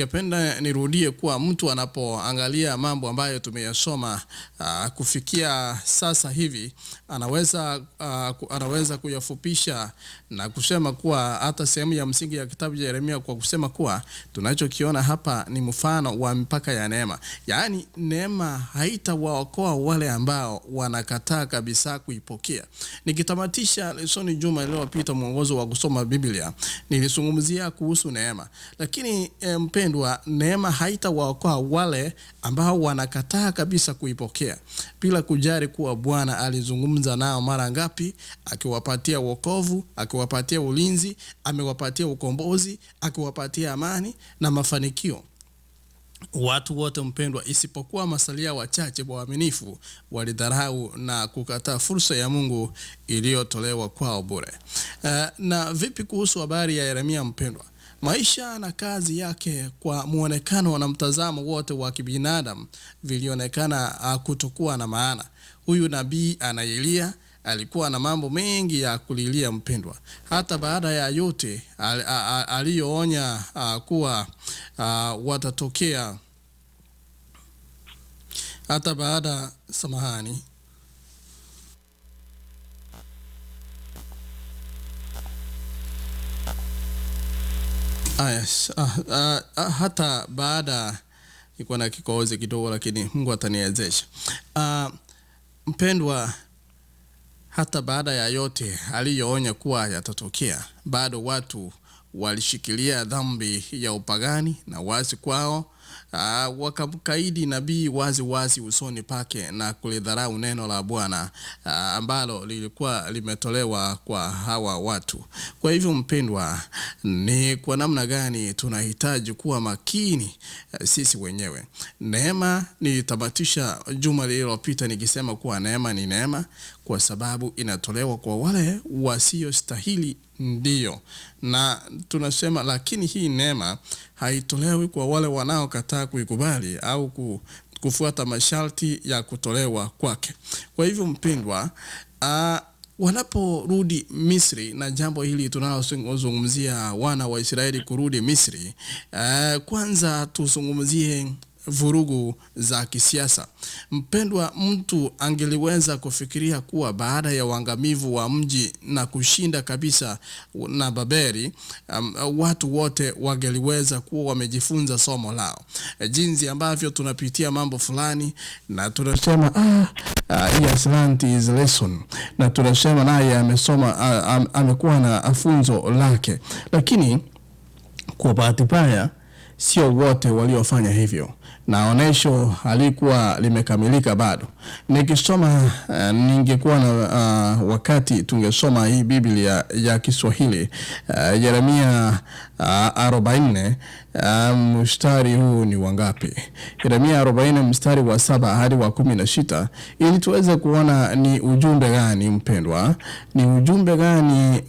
Ningependa nirudie kuwa mtu anapoangalia mambo ambayo tumeyasoma kufikia sasa hivi anaweza kuyafupisha na kusema kuwa hata sehemu ya msingi ya kitabu cha Yeremia kwa kusema kuwa tunachokiona hapa ni mfano wa mipaka ya neema. Yaani neema haitawaokoa wale ambao wanakataa kabisa kuipokea. Nikitamatisha lesoni juma iliyopita mwongozo wa kusoma Biblia, nilizungumzia kuhusu neema. Lakini mpendwa, neema haitawaokoa wale ambao wanakataa kabisa kuipokea. Bila kujali kuwa Bwana alizungumza nao mara ngapi, akiwapatia wokovu, akiwapatia ulinzi, amewapatia ukombozi, akiwapatia amani na mafanikio. Watu wote mpendwa, isipokuwa masalia wachache waaminifu, walidharau na kukataa fursa ya Mungu iliyotolewa kwao bure. Na vipi kuhusu habari ya Yeremia mpendwa? Maisha na kazi yake kwa muonekano na mtazamo wote wa kibinadamu vilionekana kutokuwa na maana. Huyu nabii anayelia alikuwa na mambo mengi ya kulilia mpendwa. Hata baada ya yote aliyoonya kuwa watatokea, hata baada samahani hata baada, niko na kikohozi kidogo lakini Mungu ataniwezesha. Mpendwa, hata baada ya yote aliyoonya kuwa yatatokea, bado watu walishikilia dhambi ya upagani na wazi kwao. Wakamkaidi nabii wazi usoni pake na kulidharau neno la Bwana ambalo lilikuwa limetolewa kwa hawa watu. Kwa hivyo mpendwa, ni kwa namna gani tunahitaji kuwa makini sisi wenyewe. Neema, nilitamatisha juma lililopita nikisema kuwa neema ni neema kwa sababu inatolewa kwa wale wasiostahili, ndiyo. Na tunasema lakini hii neema haitolewi kwa wale wanaokataa kuikubali au kufuata masharti ya kutolewa kwake. Kwa hivyo mpendwa, wanaporudi Misri, na jambo hili tunalozungumzia wana wa Israeli kurudi Misri, kwanza tuzungumzie vurugu za kisiasa. Mpendwa, mtu angeliweza kufikiria kuwa baada ya uangamivu wa mji na kushinda kabisa na Babeli, watu wote wangeliweza kuwa wamejifunza somo lao. Jinsi ambavyo tunapitia mambo fulani na tunasema yes, learned his lesson, na tunasema naye amesoma, amekuwa na funzo lake. Lakini kwa bahati mbaya sio wote waliofanya hivyo, na onesho halikuwa limekamilika bado. Nikisoma ningekuwa na wakati tungesoma hii Biblia ya Kiswahili, Yeremia 44 mstari huu ni wangapi? Yeremia 40 mstari wa 7 hadi wa 16, ili tuweze kuona ni ujumbe gani mpendwa, ni ujumbe gani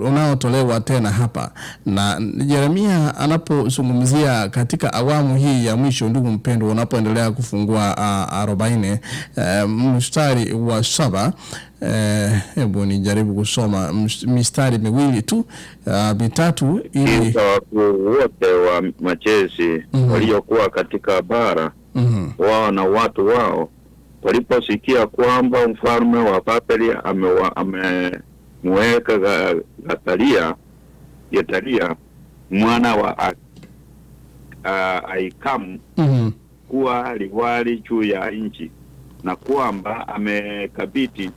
unaotolewa tena hapa. Na Yeremia anapozungumzia katika awamu hii ya mwisho, ndugu mpendwa, unapoendelea kufungua 40 mstari wa 7, hebu nijaribu kusoma mistari miwili tu mitatu ili wote wa majeshi waliokuwa katika bara wao na watu wao waliposikia kwamba mfalme wa Babeli amemweka Getaria mwana wa Ahikamu kuwa liwali juu ya nchi, na kwamba amekabidhi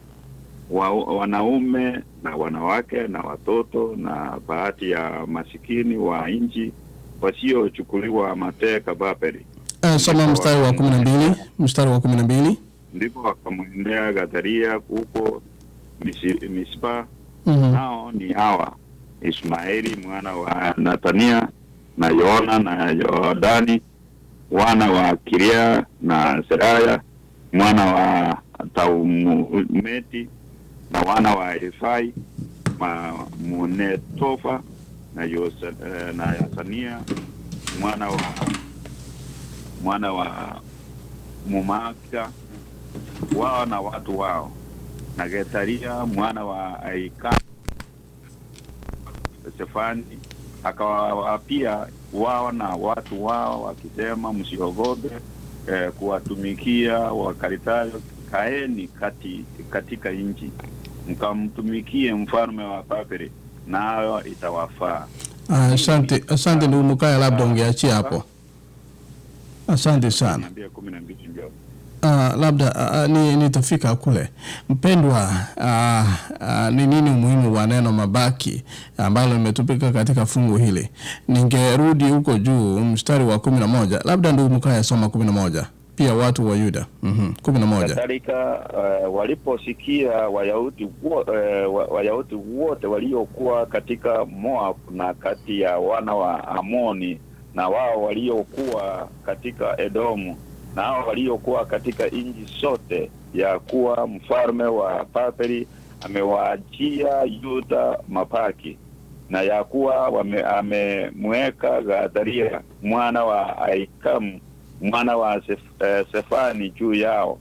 wanaume na wanawake na watoto na baadhi ya masikini wa nchi wasiochukuliwa mateka Babeli. Soma mstari wa 12, mstari wa 12. Ndipo wakamwendea Getaria huko Mispa. Nao ni hawa: Ismaeli mwana wa Natania na Yona na Yordani wana wa Kiria na Seraya mwana wa Taumeti na wana wa Efai Munetofa na Yasania mwana wa Mumaka wao na watu wao, na Getaria mwana wa Ahikamu Sefani akawapia wao na watu wao, wakisema msiogope kuwatumikia Wakaldayo, kaeni katika nchi mkamtumikie mfalme wa Babeli, nayo itawafaa. Asante ndugu Mkaya, labda ungeachia hapo. Asante sana. Labda nitafika kule. Mpendwa, ni nini umuhimu wa neno mabaki ambalo limetupika katika fungu hili? Ningerudi huko juu mstari wa 11. Labda ndugu Mkaya soma 11. Pia watu wa Yuda. 11. Kadhalika waliposikia Wayahudi wote waliokuwa katika Moab na kati ya wana wa Amoni, na wao waliokuwa katika Edomu, na hao waliokuwa katika nchi zote, ya kuwa mfalme wa Babeli amewaachia Yuda mabaki, na ya kuwa amemweka Gedalia mwana wa Ahikamu mwana wa Sefani juu yao.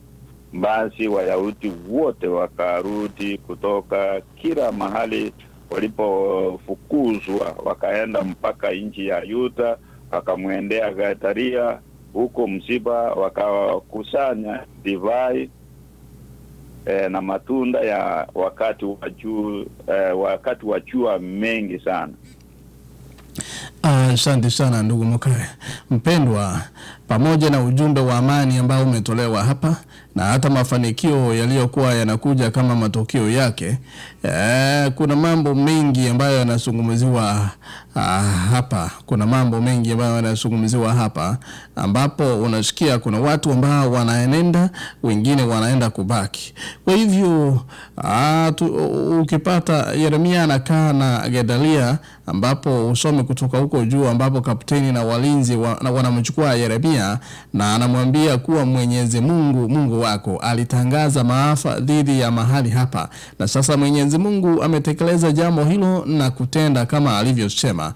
Basi Wayahudi wote wakarudi kutoka kila mahali walipofukuzwa, wakaenda mpaka nchi ya Yuda, wakamwendea Gedalia huko Msiba, wakakusanya divai na matunda ya wakati wa jua mengi sana. Asante sana ndugu Mkaya. Mpendwa, pamoja na ujumbe wa amani ambao umetolewa hapa na hata mafanikio yaliyokuwa yanakuja kama matokeo yake, kuna mambo mengi ambayo yanazungumziwa hapa. Kuna mambo mengi ambayo yanazungumziwa hapa, ambapo unasikia kuna watu ambao wanaenenda, wengine wanaenda kubaki. Kwa hivyo ukipata Yeremia anakaa na Gedalia, ambapo usome kutoka huko juu, ambapo kapteni na walinzi wanamchukua Yeremia na anamwambia kuwa Mwenyezi Mungu wako alitangaza maafa dhidi ya mahali hapa, na sasa Mwenyezi Mungu ametekeleza jambo hilo na kutenda kama alivyosema,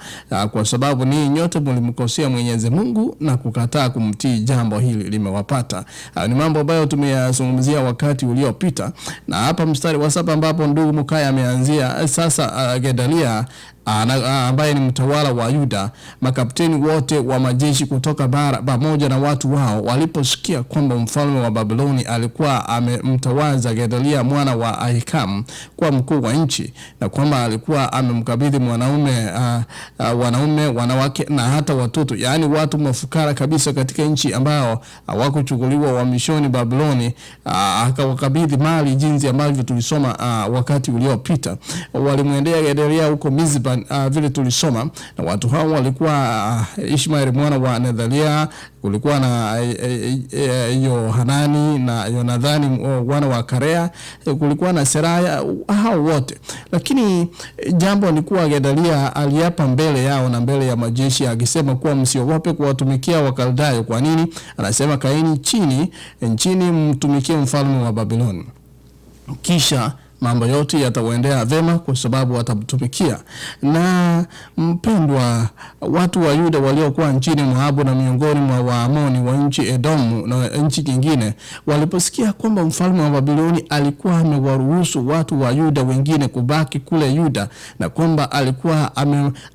kwa sababu ni nyote mlimkosea Mwenyezi Mungu na kukataa kumtii, jambo hili limewapata. Ni mambo ambayo tumeyazungumzia wakati uliopita, na hapa mstari wa 7 ambapo ndugu Mkaya ameanzia sasa, Gedalia ambaye ni mtawala wa Yuda, makapteni wote wa majeshi kutoka bara pamoja na watu wao waliposikia kwamba mfalme wa Babiloni alikuwa amemtawaza Gedalia mwana wa Ahikamu kwa mkuu wa nchi, na kwamba alikuwa amemkabidhi wanaume, wanawake na hata watoto, yani watu mafukara kabisa katika nchi ambao hawakuchukuliwa wamishoni Babiloni, akawakabidhi mali jinsi ambavyo tulisoma wakati uliopita. Walimwendea Gedalia huko Mizpa vile tulisoma, na watu hao walikuwa Ishmael mwana wa Nethalia, kulikuwa na Yohanani na Yonadhani wana wa Karea, kulikuwa na Seraya, hao wote. Lakini jambo ni kuwa Gedalia aliapa mbele yao na mbele ya majeshi akisema kuwa msiogope kuwatumikia Wakaldayo. Kwa nini? Anasema kaeni nchini mtumikie mfalme wa Babiloni, kisha mambo yote yatawaendea vema kwa sababu watamtumikia. Na mpendwa, watu wa Yuda waliokuwa nchini Moabu na miongoni mwa Waamoni wa nchi Edomu na nchi nyingine waliposikia kwamba mfalme wa Babiloni alikuwa amewaruhusu watu wa Yuda wengine kubaki kule Yuda, na kwamba alikuwa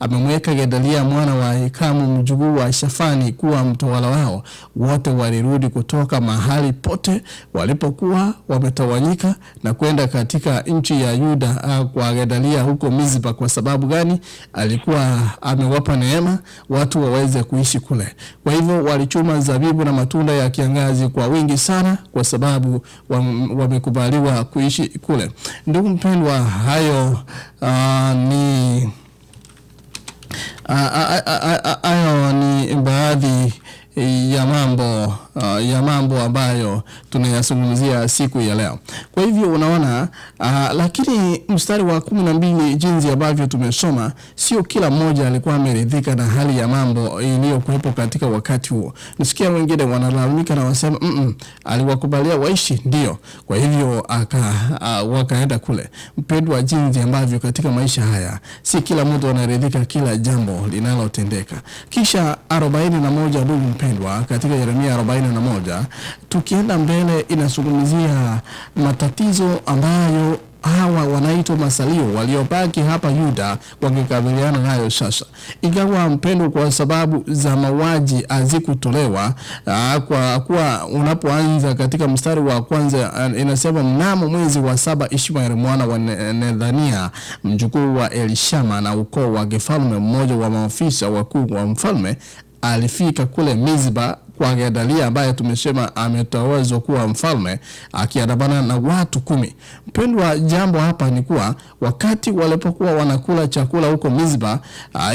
amemweka Gedalia mwana wa Ahikamu mjukuu wa Shafani kuwa mtawala wao, wote walirudi kutoka mahali pote walipokuwa wametawanyika na kwenda katika nchi ya Yuda kwa Gedalia huko Mizpa. Kwa sababu gani? Alikuwa amewapa neema watu waweze kuishi kule. Kwa hivyo walichuma zabibu na matunda ya kiangazi kwa wingi sana, kwa sababu wamekubaliwa kuishi kule. Ndugu mpendwa, hayo ni baadhi ya mambo ambayo tunayazungumzia siku ya leo. Kwa hivyo unaona, lakini mstari wa 12 jinsi ambavyo tumesoma, sio kila mmoja alikuwa ameridhika na hali ya mambo iliyokuwepo katika wakati huo. Nisikia wengine wanalalamika na wasema aliwakubalia waishi, ndio. Kwa hivyo wakaenda kule. Mpendwa, jinsi ambavyo katika maisha haya si kila mtu anaridhika kila jambo linalotendeka. Kisha 41 ndugu mpendwa, katika Yeremia 41 tukienda mbele inazungumzia matatizo ambayo hawa wanaitwa masalio waliobaki hapa Yuda wakikabiliana nayo sasa. Ingawa mpendo, kwa sababu za mauaji hazikutolewa, kwa kuwa unapoanza katika mstari wa kwanza inasema mnamo mwezi wa 7 Ishmael mwana wa Nethania mjukuu wa Elishama na ukoo wa kifalme, mmoja wa maafisa wakuu wa mfalme, alifika kule Mizpa kwa Gedalia ambaye tumesema ametawazwa kuwa mfalme, akiandamana na watu 10. Mpendwa, jambo hapa ni kuwa wakati walipokuwa wanakula chakula huko Mizpa,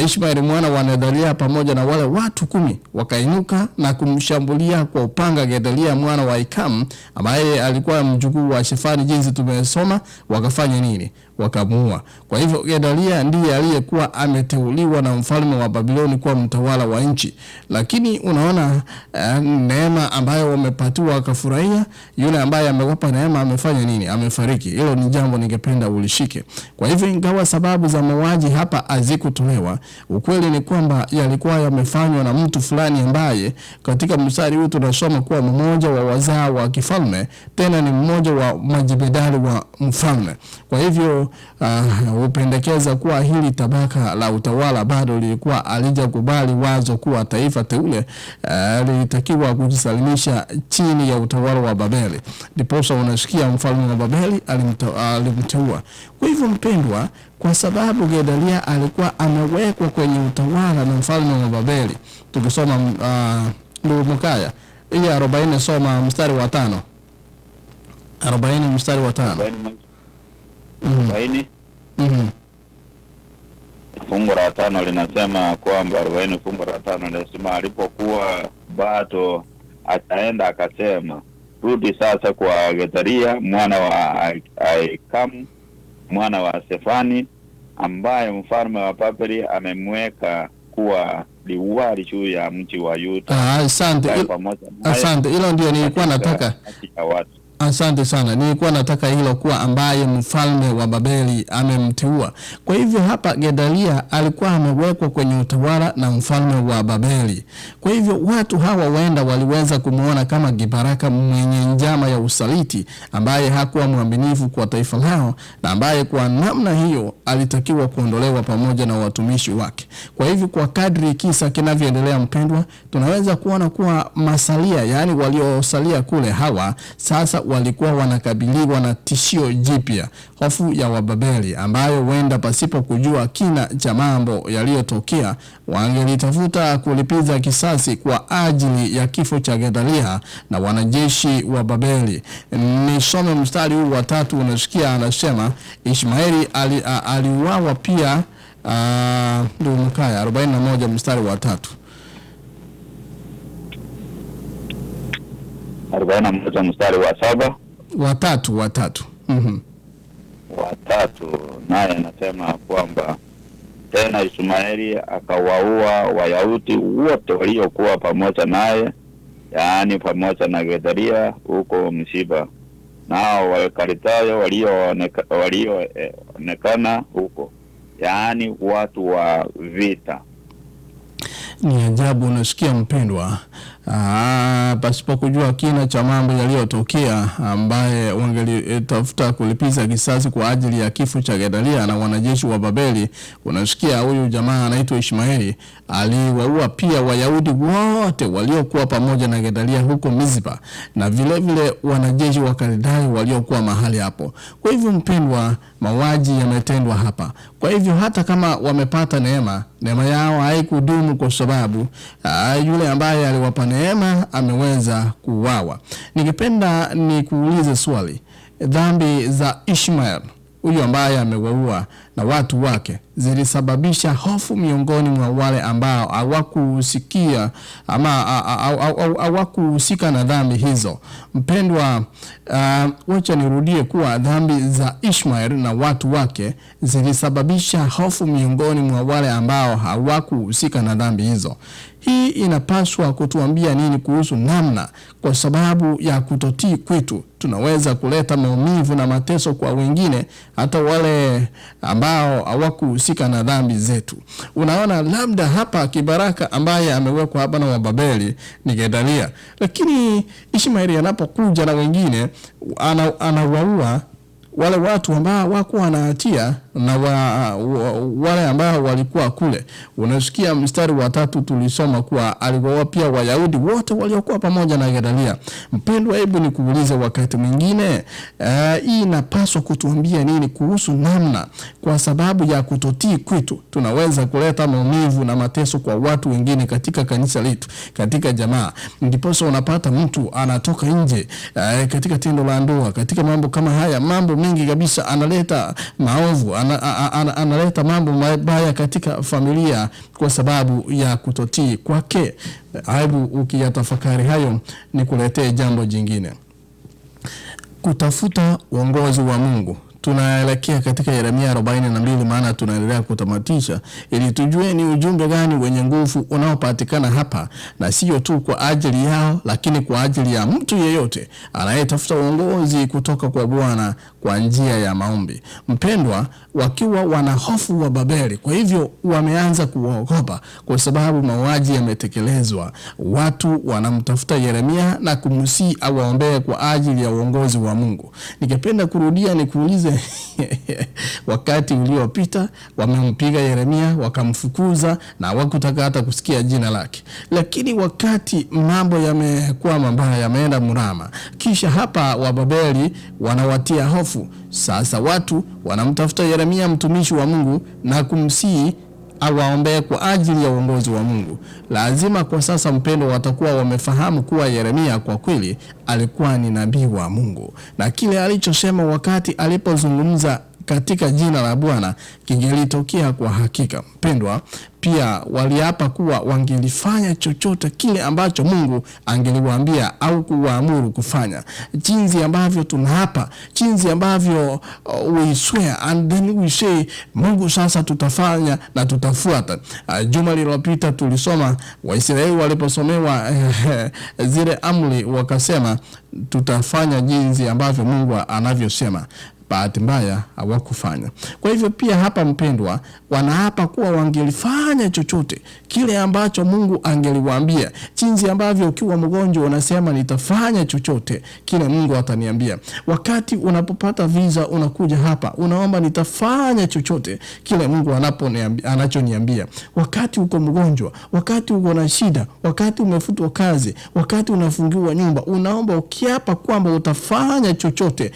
Ishmael mwana wa Nethania pamoja na wale watu 10 wakainuka na kumshambulia kwa upanga Gedalia mwana wa Ahikamu ambaye alikuwa mjukuu wa Shafani, jinsi tumesoma. Wakafanya nini? Wakamuua. Kwa hivyo Gedalia ndiye aliyekuwa ameteuliwa na mfalme wa Babiloni kuwa mtawala wa nchi. Lakini unaona neema ambayo wamepatiwa akafurahia, yule ambaye amewapa neema amefanya nini? Amefariki. Hilo ni jambo ningependa ulishike. Kwa hivyo ingawa sababu za mauaji hapa hazikutolewa, ukweli ni kwamba yalikuwa yamefanywa na mtu fulani ambaye katika mstari huu tunasoma kuwa mmoja wa wazao wa kifalme, tena ni mmoja wa majibedali wa mfalme. Kwa hivyo upendekeza kuwa hili tabaka la utawala bado lilikuwa alijakubali wazo kuwa taifa teule lilitakiwa kujisalimisha chini ya utawala wa Babeli. Ndiposa unasikia mfalme wa Babeli alimteua. Kwa hivyo mpendwa, kwa sababu Gedalia alikuwa amewekwa kwenye utawala na mfalme wa Babeli, tukisoma ndugu Mkaya ili 40 soma mstari wa 5. 40 mstari wa 5. 40 fungu la 5 linasema kwamba 40 fungu la 5 linasema alipokuwa bado ataenda akasema, rudi sasa kwa Gedalia mwana wa Ahikamu mwana wa Shafani ambaye mfalme wa Babeli amemweka kuwa liwali juu ya mji wa Yuda. Asante. Asante. Hilo ndio nilikuwa nataka. Asante sana. Nilikuwa nataka hilo kuwa ambaye mfalme wa Babeli amemteua. Kwa hivyo hapa Gedalia alikuwa amewekwa kwenye utawala na mfalme wa Babeli. Kwa hivyo watu hawa wenda waliweza kumuona kama kibaraka mwenye njama ya usaliti, ambaye hakuwa mwaminifu kwa taifa lao na ambaye kwa namna hiyo alitakiwa kuondolewa pamoja na watumishi wake. Kwa hivyo kwa kadri kisa kinavyoendelea mpendwa, tunaweza kuona kuwa masalia, yani waliosalia kule hawa sasa walikuwa wanakabiliwa na tishio jipya, hofu ya Wababeli, ambayo wenda pasipo kujua kina cha mambo yaliyotokea wangelitafuta kulipiza kisasi kwa ajili ya kifo cha Gedalia na wanajeshi wa Babeli. Nisome mstari huu wa 3, unasikia anasema Ishmaeli aliuawa pia. Ndio Mkaya 41 mstari wa 3. 41 mstari wa 7 wa 3. Wa 3 naye anasema kwamba tena Ishmaeli akawaua Wayahudi wote waliokuwa pamoja naye, yaani pamoja na Gedalia huko Mizpa, nao Wakaldayo walioonekana huko, yaani watu wa vita. Ni ajabu unasikia mpendwa, pasipo kujua kina cha mambo yaliyotokea, ambaye wangelitafuta kulipiza kisasi kwa ajili ya kifo cha Gedalia na wanajeshi wa Babeli. Unasikia huyu jamaa anaitwa Ishmaeli aliwaua pia Wayahudi wote waliokuwa pamoja na Gedalia huko Mizpa, na vile vile wanajeshi wa Kaldayo waliokuwa mahali hapo. Kwa hivyo mpendwa, mauaji yametendwa hapa. Kwa hivyo hata kama wamepata neema yao haikudumu, kwa sababu yule ambaye aliwapa neema ameweza kuuawa. Ningependa nikuulize swali, dhambi za Ishmael huyu ambaye amewaua na watu wake zilisababisha hofu miongoni mwa wale ambao hawakusikia ama hawakuhusika na dhambi hizo. Mpendwa, wacha nirudie kuwa dhambi za Ishmael na watu wake zilisababisha hofu miongoni mwa wale ambao hawakuhusika na dhambi hizo. Hii inapaswa kutuambia nini kuhusu namna, kwa sababu ya kutotii kwetu tunaweza kuleta maumivu na mateso kwa wengine, hata wale ambao hawakuhusika na dhambi zetu. Unaona, labda hapa kibaraka ambaye amewekwa hapa na Wababeli ni Gedalia, lakini Ishmaeli anapokuja na wengine anawaua wale watu ambao wakuwa na hatia na wale ambao walikuwa kule. Unasikia mstari wa 3 tulisoma kuwa aliwaoa pia Wayahudi wote waliokuwa pamoja na Gedalia. Mpendwa, hebu nikuulize wakati mwingine, hii inapaswa kutuambia nini kuhusu namna kwa sababu ya kutotii kwetu tunaweza kuleta maumivu na mateso kwa watu wengine katika kanisa letu, katika jamaa. Ndiposa unapata mtu anatoka nje katika tendo la ndoa, katika mambo kama haya, mambo mengi kabisa, analeta maovu, analeta mambo mabaya katika familia kwa sababu ya kutotii kwake. Hebu ukiyatafakari hayo nikuletee jambo jingine. Kutafuta uongozi wa Mungu. Tunaelekea katika Yeremia 42, maana tunaendelea kutamatisha ili tujue ni ujumbe gani wenye nguvu unaopatikana hapa, na sio tu kwa ajili yao lakini kwa ajili ya mtu yeyote anayetafuta uongozi kutoka kwa Bwana kwa njia ya maombi. Mpendwa, wakiwa wana hofu wa Babeli, kwa hivyo wameanza kuogopa kwa sababu mauaji yametekelezwa. Watu wanamtafuta Yeremia na kumsihi awaombee kwa ajili ya uongozi wa Mungu. Ningependa kurudia nikuulize wakati uliopita wamempiga Yeremia, wakamfukuza na hawakutaka hata kusikia jina lake. Lakini wakati mambo yamekuwa mabaya, yameenda mrama, kisha hapa Wababeli wanawatia hofu. Sasa watu wanamtafuta Yeremia mtumishi wa Mungu na kumsihi awaombee kwa ajili ya uongozi wa Mungu. Lazima kwa sasa, mpendo, watakuwa wamefahamu kuwa Yeremia kwa kweli alikuwa ni nabii wa Mungu, na kile alichosema wakati alipozungumza katika jina la Bwana kingelitokea kwa hakika. Mpendwa, pia waliapa kuwa wangelifanya chochote kile ambacho Mungu angeliwaambia au kuwaamuru kufanya. Jinsi ambavyo tunaapa, jinsi ambavyo we swear and then we say, Mungu sasa tutafanya na tutafuata. Juma lililopita tulisoma Waisraeli waliposomewa zile amri, wakasema tutafanya jinsi ambavyo Mungu anavyosema. Bahati mbaya hawakufanya. Kwa hivyo pia hapa, mpendwa, wanaapa kuwa wangelifanya chochote kile ambacho Mungu angeliwaambia. Jinsi ambavyo ukiwa mgonjwa unasema nitafanya chochote kile Mungu ataniambia. Wakati unapopata visa unakuja hapa unaomba nitafanya chochote kile Mungu anachoniambia. Wakati uko mgonjwa, wakati uko na shida, wakati umefutwa kazi, wakati unafungiwa nyumba, unaomba ukiapa kwamba utafanya chochote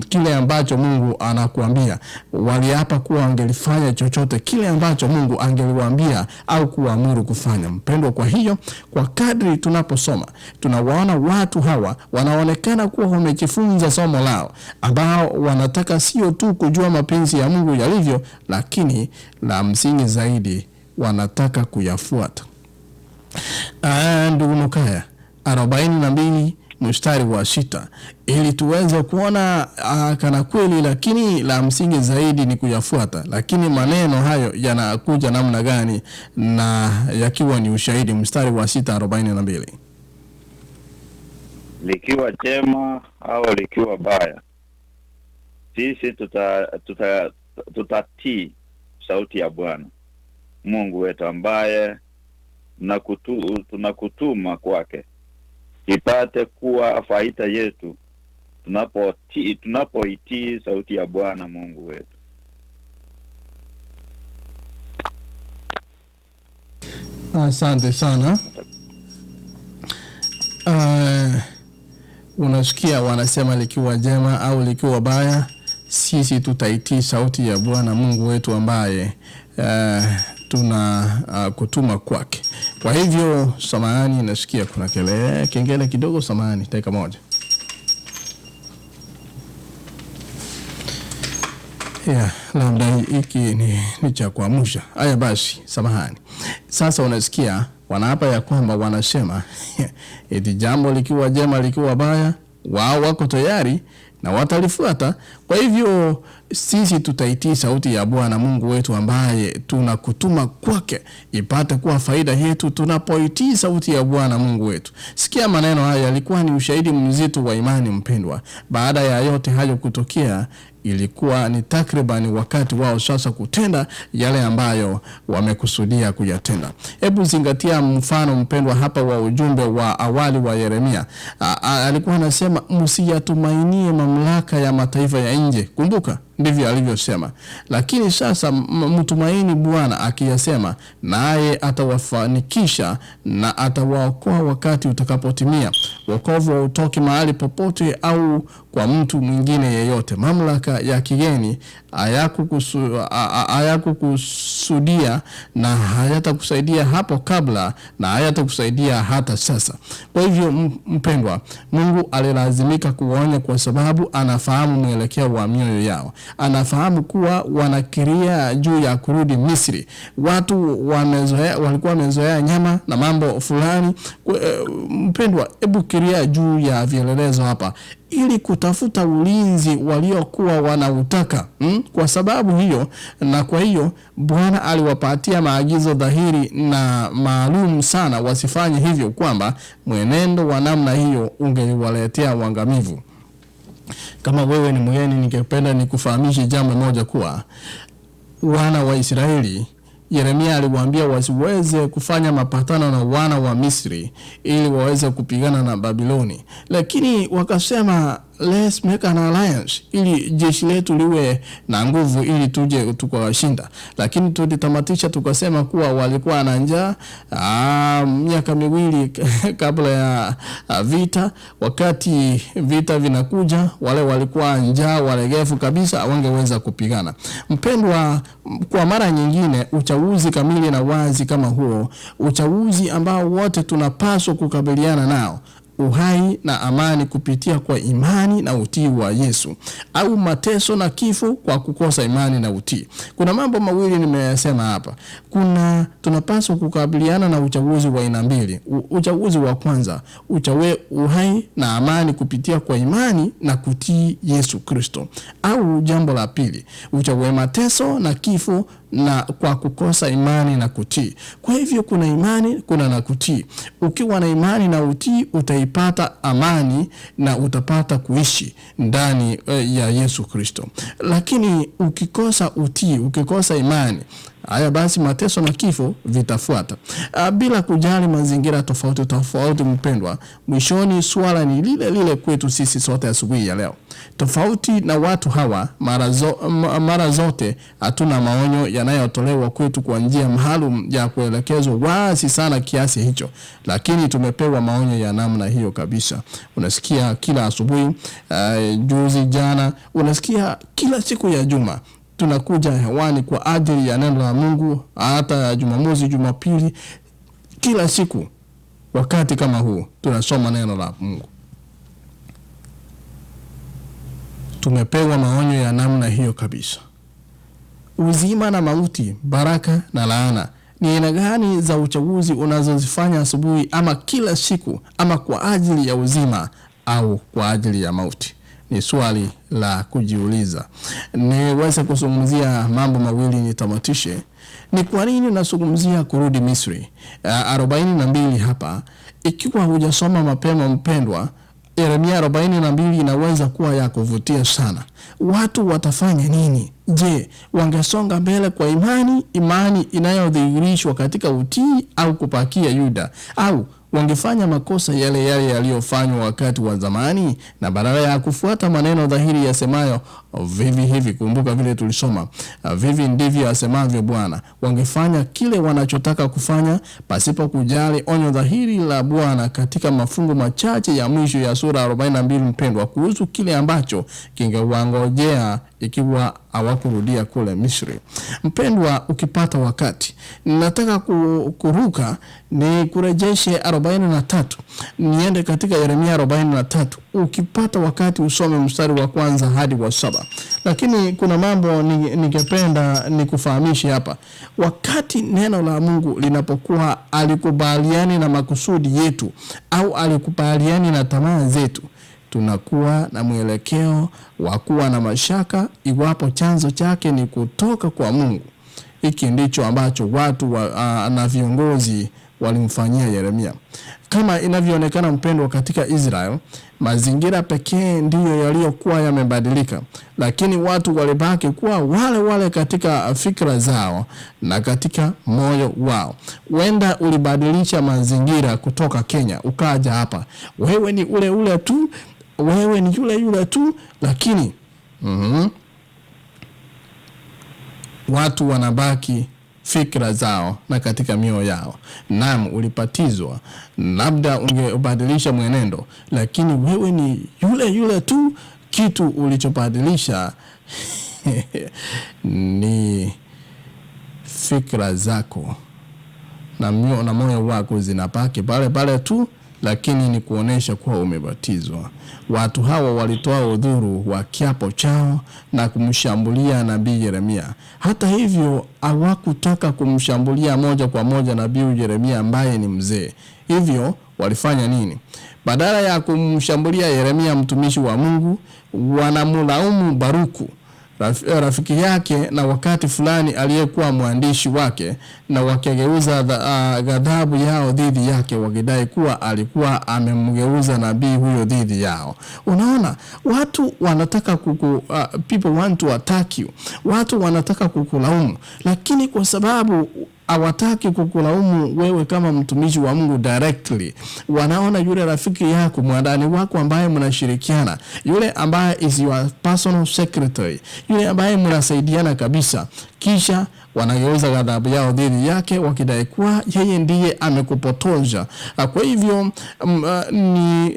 kile ambacho Mungu anakuambia. Waliapa kuwa wangelifanya chochote kile ambacho Mungu angeliwaambia au kuamuru kufanya. Mpendwa, kwa hiyo kwa kadri tunaposoma tunawaona watu hawa wanaonekana kuwa wamejifunza somo lao, ambao wanataka sio tu kujua mapenzi ya Mungu yalivyo, lakini la msingi zaidi wanataka kuyafuata. Ndugu Mkaya 42 mstari wa 6, ili tuweze kuona kana kweli, lakini la msingi zaidi ni kuyafuata. Lakini maneno hayo yanakuja namna gani na yakiwa ni ushahidi? Mstari wa 6:42, likiwa jema au likiwa baya, sisi tutatii sauti ya Bwana Mungu wetu, ambaye tunakutuma kwake, ipate kuwa faida yetu tunapoitii sauti ya Bwana Mungu wetu. Asante sana. Unasikia wanasema likiwa jema au likiwa baya, sisi tutaitii sauti ya Bwana Mungu wetu ambaye kutuma kwake. Kwa hivyo samahani, nasikia kuna kengele kidogo, samahani, dakika moja. Labda hiki ni cha kuamsha. Haya basi, samahani. Sasa unasikia wanaapa ya kwamba wanasema eti jambo likiwa jema likiwa baya, wao wako tayari na watalifuata. Kwa hivyo sisi tutaitii sauti ya Bwana Mungu wetu ambaye tunakutuma kwake, ipate kuwa faida yetu tunapoitii sauti ya Bwana Mungu wetu. Sikia maneno haya, yalikuwa ni ushahidi mzito wa imani, mpendwa. Baada ya yote hayo kutokea, ilikuwa ni takriban wakati wao sasa kutenda yale ambayo wamekusudia kuyatenda. Hebu zingatia mfano mpendwa hapa wa ujumbe wa awali wa Yeremia. Alikuwa anasema msiyatumainie mamlaka ya mataifa ya nje. Kumbuka ndivyo alivyosema. Lakini sasa mtumaini Bwana, akiyasema naye atawafanikisha na atawaokoa wakati utakapotimia. Wokovu hautoki mahali popote au kwa mtu mwingine yeyote. Mamlaka ya kigeni hayakukusudia na hayatakusaidia hapo kabla na hayatakusaidia hata sasa. Kwa hivyo mpendwa, Mungu alilazimika kuwaonya kwa sababu anafahamu mwelekeo wa mioyo yao. Anafahamu kuwa wanakiria juu ya kurudi Misri. Watu walikuwa wamezoea nyama na mambo fulani. Mpendwa, hebu kiria juu ya vielelezo hapa ili kutafuta ulinzi waliokuwa wanautaka. Kwa sababu hiyo na kwa hiyo Bwana aliwapatia maagizo dhahiri na maalum sana wasifanye hivyo, kwamba mwenendo wa namna hiyo ungewaletea uangamivu. Kama wewe ni mgeni, ningependa nikufahamishe jambo moja, kuwa wana wa Israeli, Yeremia aliwaambia wasiweze kufanya mapatano na wana wa Misri ili waweze kupigana na Babiloni. Lakini wakasema let's make an alliance ili jeshi letu liwe na nguvu ili tuje tukawashinda. Lakini tulitamatisha tukasema kuwa walikuwa na njaa miaka miwili kabla ya vita. Wakati vita vinakuja, wale walikuwa njaa walegevu kabisa, hawangeweza kupigana. Mpendwa, kwa mara nyingine uchaguzi kamili na wazi kama huo, uchaguzi ambao wote tunapaswa kukabiliana nao, uhai na amani kupitia kwa imani na utii wa Yesu, au mateso na kifo kwa kukosa imani na utii. Kuna mambo mawili nimeyasema hapa. Tunapaswa kukabiliana na uchaguzi wa aina mbili. Uchaguzi wa kwanza, uchague uhai na amani kupitia kwa imani na kutii Yesu Kristo. Au jambo la pili, uchague mateso na kifo na kwa kukosa imani na kutii. Kwa hivyo kuna imani, kuna na kutii. Ukiwa na imani na utii, utaipata amani na utapata kuishi ndani ya Yesu Kristo. Lakini ukikosa utii, ukikosa imani, haya basi mateso na kifo vitafuata. Bila kujali mazingira tofauti mpendwa, mwishoni swala ni lile lile kwetu sisi sote asubuhi ya leo. Tofauti na watu hawa, mara zote hatuna maonyo yanayotolewa kwetu kwa njia maalum ya kuelekezwa wazi sana kiasi hicho. Lakini tumepewa maonyo ya namna hiyo kabisa. Unasikia kila asubuhi, juzi, jana, unasikia kila siku ya juma tunakuja hewani kwa ajili ya neno la Mungu, hata Jumamosi, Jumapili, kila siku wakati kama huu tunasoma neno la Mungu. Tumepewa maonyo ya namna hiyo kabisa. Uzima na mauti, baraka na laana. Ni aina gani za uchaguzi unazozifanya asubuhi, ama kila siku, ama kwa ajili ya uzima au kwa ajili ya mauti? Ni swali la kujiuliza. Niweze kuzungumzia mambo mawili nitamatishe. Ni kwa nini nazungumzia kurudi Misri? 42 hapa. Ikiwa hujasoma mapema mpendwa, Yeremia 42 inaweza kuwa ya kuvutia sana. Watu watafanya nini? Je, wangesonga mbele kwa imani inayodhihirishwa katika utii, au kupakia Yuda, au wangefanya makosa yale yaliyofanywa wakati wa zamani, na badala ya kufuata maneno dhahiri yasemayo vivi hivi, kumbuka vile tulisoma, vivi ndivyo asemavyo Bwana, wangefanya kile wanachotaka kufanya pasipo kujali onyo dhahiri la Bwana katika mafungu machache ya mwisho ya sura 42 mpendwa, kuhusu kile ambacho kingewangojea ikiwa hawakurudia kule Misri. Mpendwa, ukipata wakati, nataka kuruka ni kurejeshe 43. Niende katika Yeremia 43. Ukipata wakati usome mstari wa kwanza hadi wa 7. Lakini kuna mambo ningependa nikufahamishe hapa. Wakati neno la Mungu linapokuwa alikubaliani na makusudi yetu, au alikubaliani na tamaa zetu, tunakuwa na mwelekeo wa kuwa na mashaka iwapo chanzo chake ni kutoka kwa Mungu. Hiki ndicho ambacho watu na viongozi walimfanyia Yeremia. Kama inavyoonekana mpendwa, katika Israel mazingira pekee ndiyo yaliyokuwa yamebadilika, lakini watu walibaki kuwa wale wale katika fikra zao na katika moyo wao. Wenda ulibadilisha mazingira kutoka Kenya ukaja hapa, wewe ni ule ule tu, wewe ni yule yule tu, lakini watu wanabaki fikra zao na katika mioyo yao. Naam, ulipatizwa, labda ungebadilisha mwenendo, lakini wewe ni yule yule tu. Kitu ulichobadilisha ni fikra zako na moyo wako zinapaki pale pale tu, lakini ni kuonesha kuwa umebatizwa. Watu hawa walitoa udhuru wa kiapo chao na kumshambulia nabii Yeremia. Hata hivyo hawakutaka kumshambulia moja kwa moja nabii Yeremia ambaye ni mzee. Hivyo walifanya nini? Badala ya kumshambulia Yeremia mtumishi wa Mungu, wanamlaumu Baruku, rafiki yake na wakati fulani aliyekuwa mwandishi wake, na wakigeuza ghadhabu yao dhidi yake, wakidai kuwa alikuwa amemgeuza nabii huyo dhidi yao. Unaona, watu wanataka people want to attack you. Watu wanataka kukulaumu, lakini kwa sababu hawataki kukulaumu wewe kama mtumishi wa Mungu directly, wanaona yule rafiki yako, mwandani wako ambaye mnashirikiana, yule ambaye is your personal secretary, yule ambaye mnasaidiana kabisa, kisha wanageuza ghadhabu yao dhidi yake wakidai kuwa yeye ndiye amekupotosha. Kwa hivyo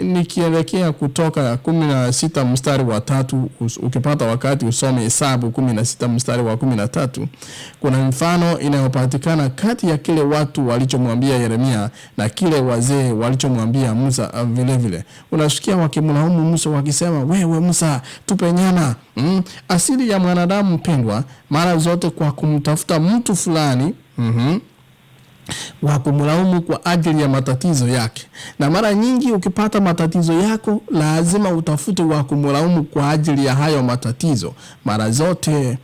nikielekea Kutoka 16 mstari wa 3, ukipata wakati usome Hesabu 16 mstari wa 13, kuna mfano inayopatikana kati ya kile watu walichomwambia Yeremia na kile wazee walichomwambia Musa vile vile. Unasikia wakimlaumu Musa wakisema, wewe Musa, tupe nyama. Asili ya mwanadamu mpendwa, mara zote kwa kumtafuta mtu fulani wa kumlaumu kwa ajili ya matatizo yake. Na mara nyingi ukipata matatizo yako, lazima utafute wa kumlaumu kwa ajili ya hayo matatizo. Mara zote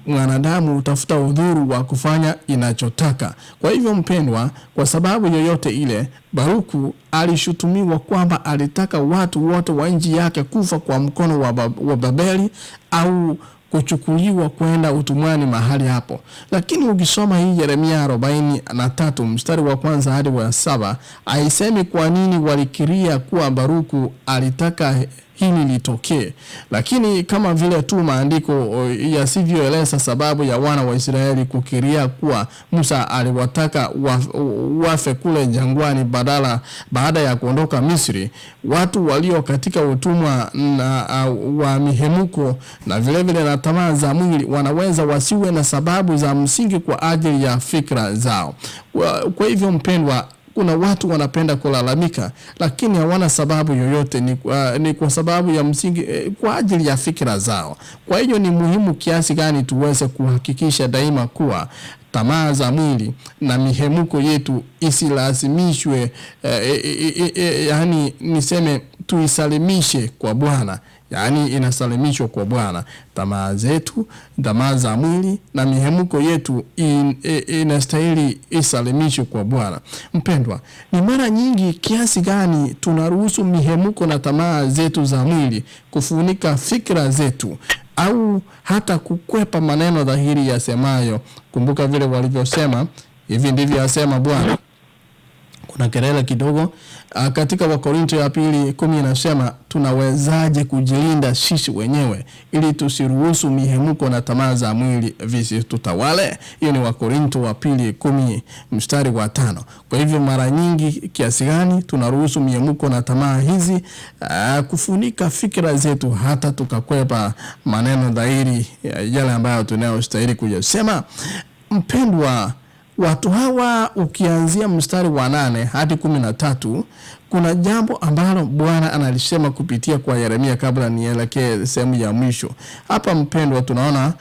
mwanadamu utafuta udhuru wa kufanya inachotaka. Kwa hivyo mpendwa, kwa sababu yoyote ile, Baruku alishutumiwa kwamba alitaka watu wote wa nchi yake kufa kwa mkono wa Babeli au kuchukuliwa kwenda utumwani mahali hapo. Lakini ukisoma hii Yeremia 43 mstari wa 1 hadi wa 7, haisemi kwa nini walikiria kuwa Baruku alitaka hili litokee. Lakini kama vile tu maandiko yasivyoeleza sababu ya wana wa Israeli kukiria kuwa Musa aliwataka wafe kule jangwani baada ya kuondoka Misri, watu walio katika utumwa wa mihemuko na vile vile na tamaa za mwili wanaweza wasiwe na sababu za msingi kwa ajili ya fikra zao. Kwa hivyo mpendwa, kuna watu wanapenda kulalamika, lakini hawana sababu yoyote, ni kwa sababu ya msingi kwa ajili ya fikra zao. Kwa hiyo ni muhimu kiasi gani tuweze kuhakikisha daima kuwa tamaa za mwili na mihemuko yetu isilazimishwe, yani niseme tuisalimishe kwa Bwana. Yani inasalimishwa kwa Bwana. Tamaa zetu, tamaa za mwili na mihemuko yetu inastahili isalimishwe kwa Bwana. Mpendwa, ni mara nyingi kiasi gani tunaruhusu mihemuko na tamaa zetu za mwili kufunika fikra zetu au hata kukwepa maneno dhahiri yasemayo. Kumbuka vile walivyosema, hivi ndivyo asema Bwana. Kuna kelele kidogo katika Wakorintho ya 2:10 inasema, tunawezaje kujilinda sisi wenyewe ili tusiruhusu mihemuko na tamaa za mwili visitutawale? Hiyo ni Wakorintho wa 2:10 mstari wa 5. Kwa hivyo mara nyingi kiasi gani tunaruhusu mihemuko na tamaa hizi kufunika fikra zetu hata tukakwepa maneno dhahiri yale ambayo tunayostahili kuyasema? Mpendwa, watu hawa ukianzia mstari wa 8 hadi 13, kuna jambo ambalo Bwana analisema kupitia kwa Yeremia kabla nielekee sehemu ya mwisho. Hapa mpendwa, tunaona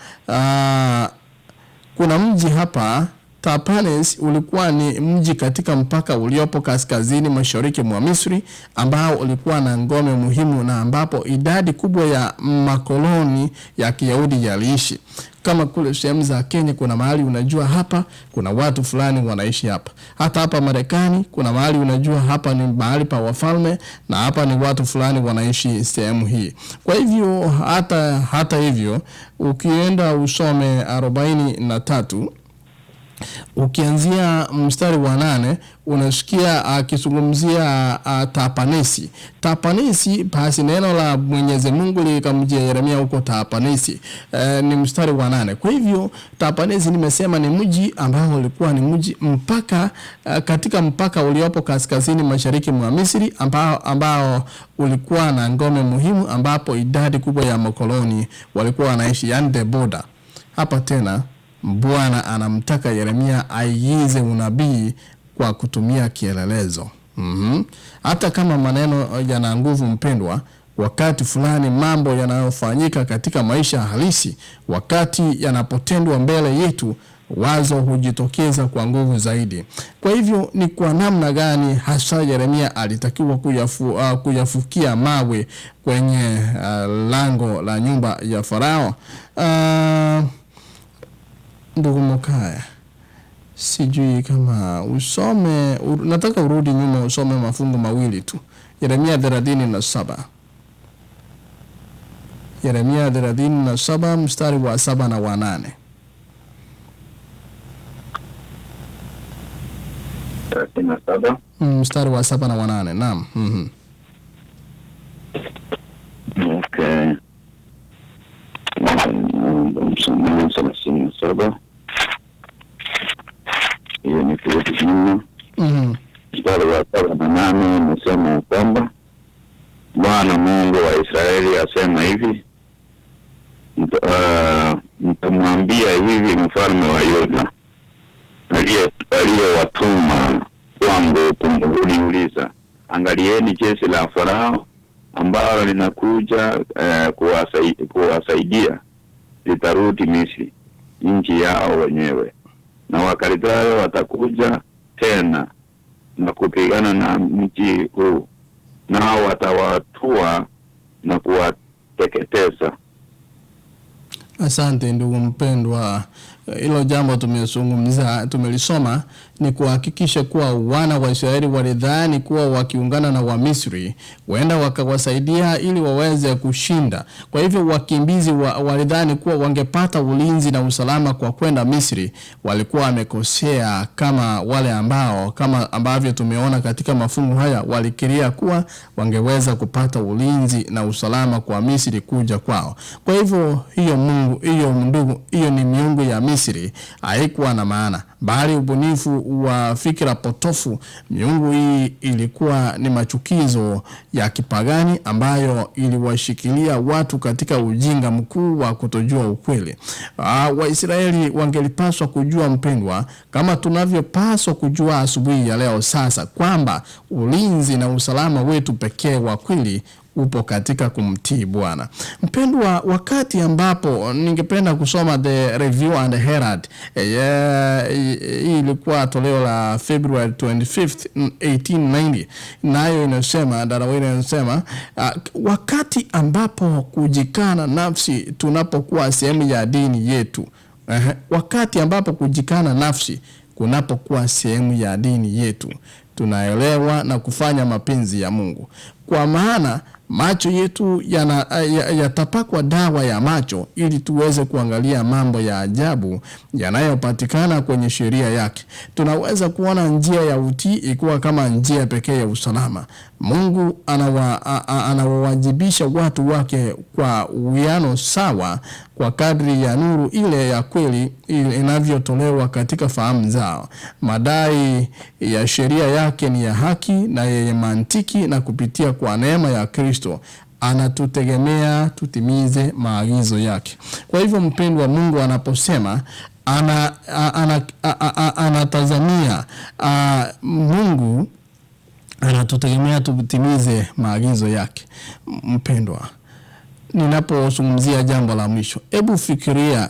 kuna mji hapa Tapanhes ulikuwa ni mji katika mpaka uliopo kaskazini mashariki mwa Misri, ambao ulikuwa na ngome muhimu na ambapo idadi kubwa ya makoloni ya Kiyahudi yaliishi. Kama kule sehemu za Kenya kuna mahali unajua hapa kuna watu fulani wanaishi hapa. Hata hapa Marekani kuna mahali unajua hapa ni mahali pa wafalme na hapa ni watu fulani wanaishi sehemu hii. Kwa hivyo hata hivyo ukienda usome 43 ukianzia mstari wa 8 unasikia akizungumzia Tapanesi. Tapanesi basi neno la Mwenyezi Mungu likamjia Yeremia huko Tapanesi. Ni mstari wa 8. Kwa hivyo Tapanesi nimesema ni mji ambao ulikuwa ni mji mpaka katika mpaka uliopo kaskazini mashariki mwa Misri, ambao ulikuwa na ngome muhimu ambapo idadi kubwa ya makoloni walikuwa wanaishi, yani the border. Hapa tena Bwana anamtaka Yeremia aigize unabii kwa kutumia kielelezo. Hata kama maneno yana nguvu, mpendwa, wakati fulani mambo yanayofanyika katika maisha halisi, wakati yanapotendwa mbele yetu, wazo hujitokeza kwa nguvu zaidi. Kwa hivyo ni kwa namna gani hasa Yeremia alitakiwa kuyafukia mawe kwenye lango la nyumba ya Farao? Ndugu Mokaya, sijui kama usome, nataka urudi nyuma usome mafungu mawili tu. Yeremia 37. Yeremia 37 mstari wa 7 na wa 8. 37 mstari wa 7 na wa 8. Naam. Okay. Msomo 37. Hiyo ni kurudi nyuma. Mstari wa 7 na 8 unasema kwamba Bwana Mungu wa Israeli asema hivi, mtamwambia hivi mfalme wa Yuda aliyewatuma kwangu kumuuliza, angalieni jeshi la Farao ambalo linakuja kuwasaidia litarudi Misri, nchi yao wenyewe, na Wakaldayo watakuja tena na kupigana na mji huu, nao watawatua na kuwateketeza. Asante ndugu mpendwa. Hilo jambo tumelisoma ni kuhakikisha kuwa wana wa Israeli walidhani kuwa wakiungana na wa Misri waenda wakawasaidia ili waweze kushinda. Kwa hivyo wakimbizi walidhani kuwa wangepata ulinzi na usalama kwa kwenda Misri. Walikuwa wamekosea, kama wale ambavyo tumeona katika mafungu haya walikiria kuwa wangeweza kupata ulinzi na usalama kwa Misri kuja kwao. Kwa hivyo hiyo ni miungu ya Misri haikuwa na maana, bali ubunifu wa fikra potofu. Miungu hii ilikuwa ni machukizo ya kipagani ambayo iliwashikilia watu katika ujinga mkuu wa kutojua ukweli. Waisraeli wangelipaswa kujua, mpendwa, kama tunavyopaswa kujua asubuhi ya leo sasa, kwamba ulinzi na usalama wetu pekee wa kweli upo katika kumtii Bwana. Mpendwa, wakati ambapo ningependa kusoma the Review and Herald, hii ilikuwa toleo la February 25th 1890, nayo inasema, Darwin inasema, wakati ambapo kujikana nafsi tunapokuwa sehemu ya dini yetu, wakati ambapo kujikana nafsi kunapokuwa sehemu ya dini yetu, tunaelewa na kufanya mapenzi ya Mungu. Kwa maana macho yetu yatapakwa dawa ya macho ili tuweze kuangalia mambo ya ajabu yanayopatikana kwenye sheria yake. Tunaweza kuona njia ya utii ikiwa kama njia pekee ya usalama. Mungu anawawajibisha watu wake kwa uwiano sawa kwa kadri ya nuru ile ya kweli inavyotolewa katika fahamu zao. Madai ya sheria yake ni ya haki na yenye mantiki, na kupitia kwa neema ya Kristo anatutegemea tutimize maagizo yake. Kwa hivyo mpendwa, Mungu anaposema anatazamia, Mungu anatutegemea tutimize maagizo yake. Mpendwa, ninapozungumzia jambo la mwisho, hebu fikiria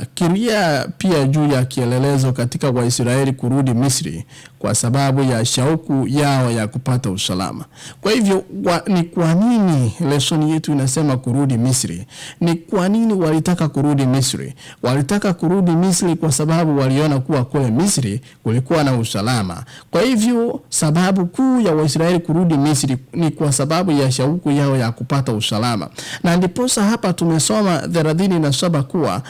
pia juu ya kielelezo katika Waisraeli kurudi Misri kwa sababu ya shauku yao ya kupata usalama. Kwa hivyo ni kwa nini lesson yetu inasema kurudi Misri? Ni kwa nini walitaka kurudi Misri? Walitaka kurudi Misri kwa sababu waliona kuwa kule Misri kulikuwa na usalama. Kwa hivyo sababu kuu ya Waisraeli kurudi Misri ni kwa sababu ya shauku yao ya kupata usalama. Na ndiposa hapa tumesoma 37 kuwa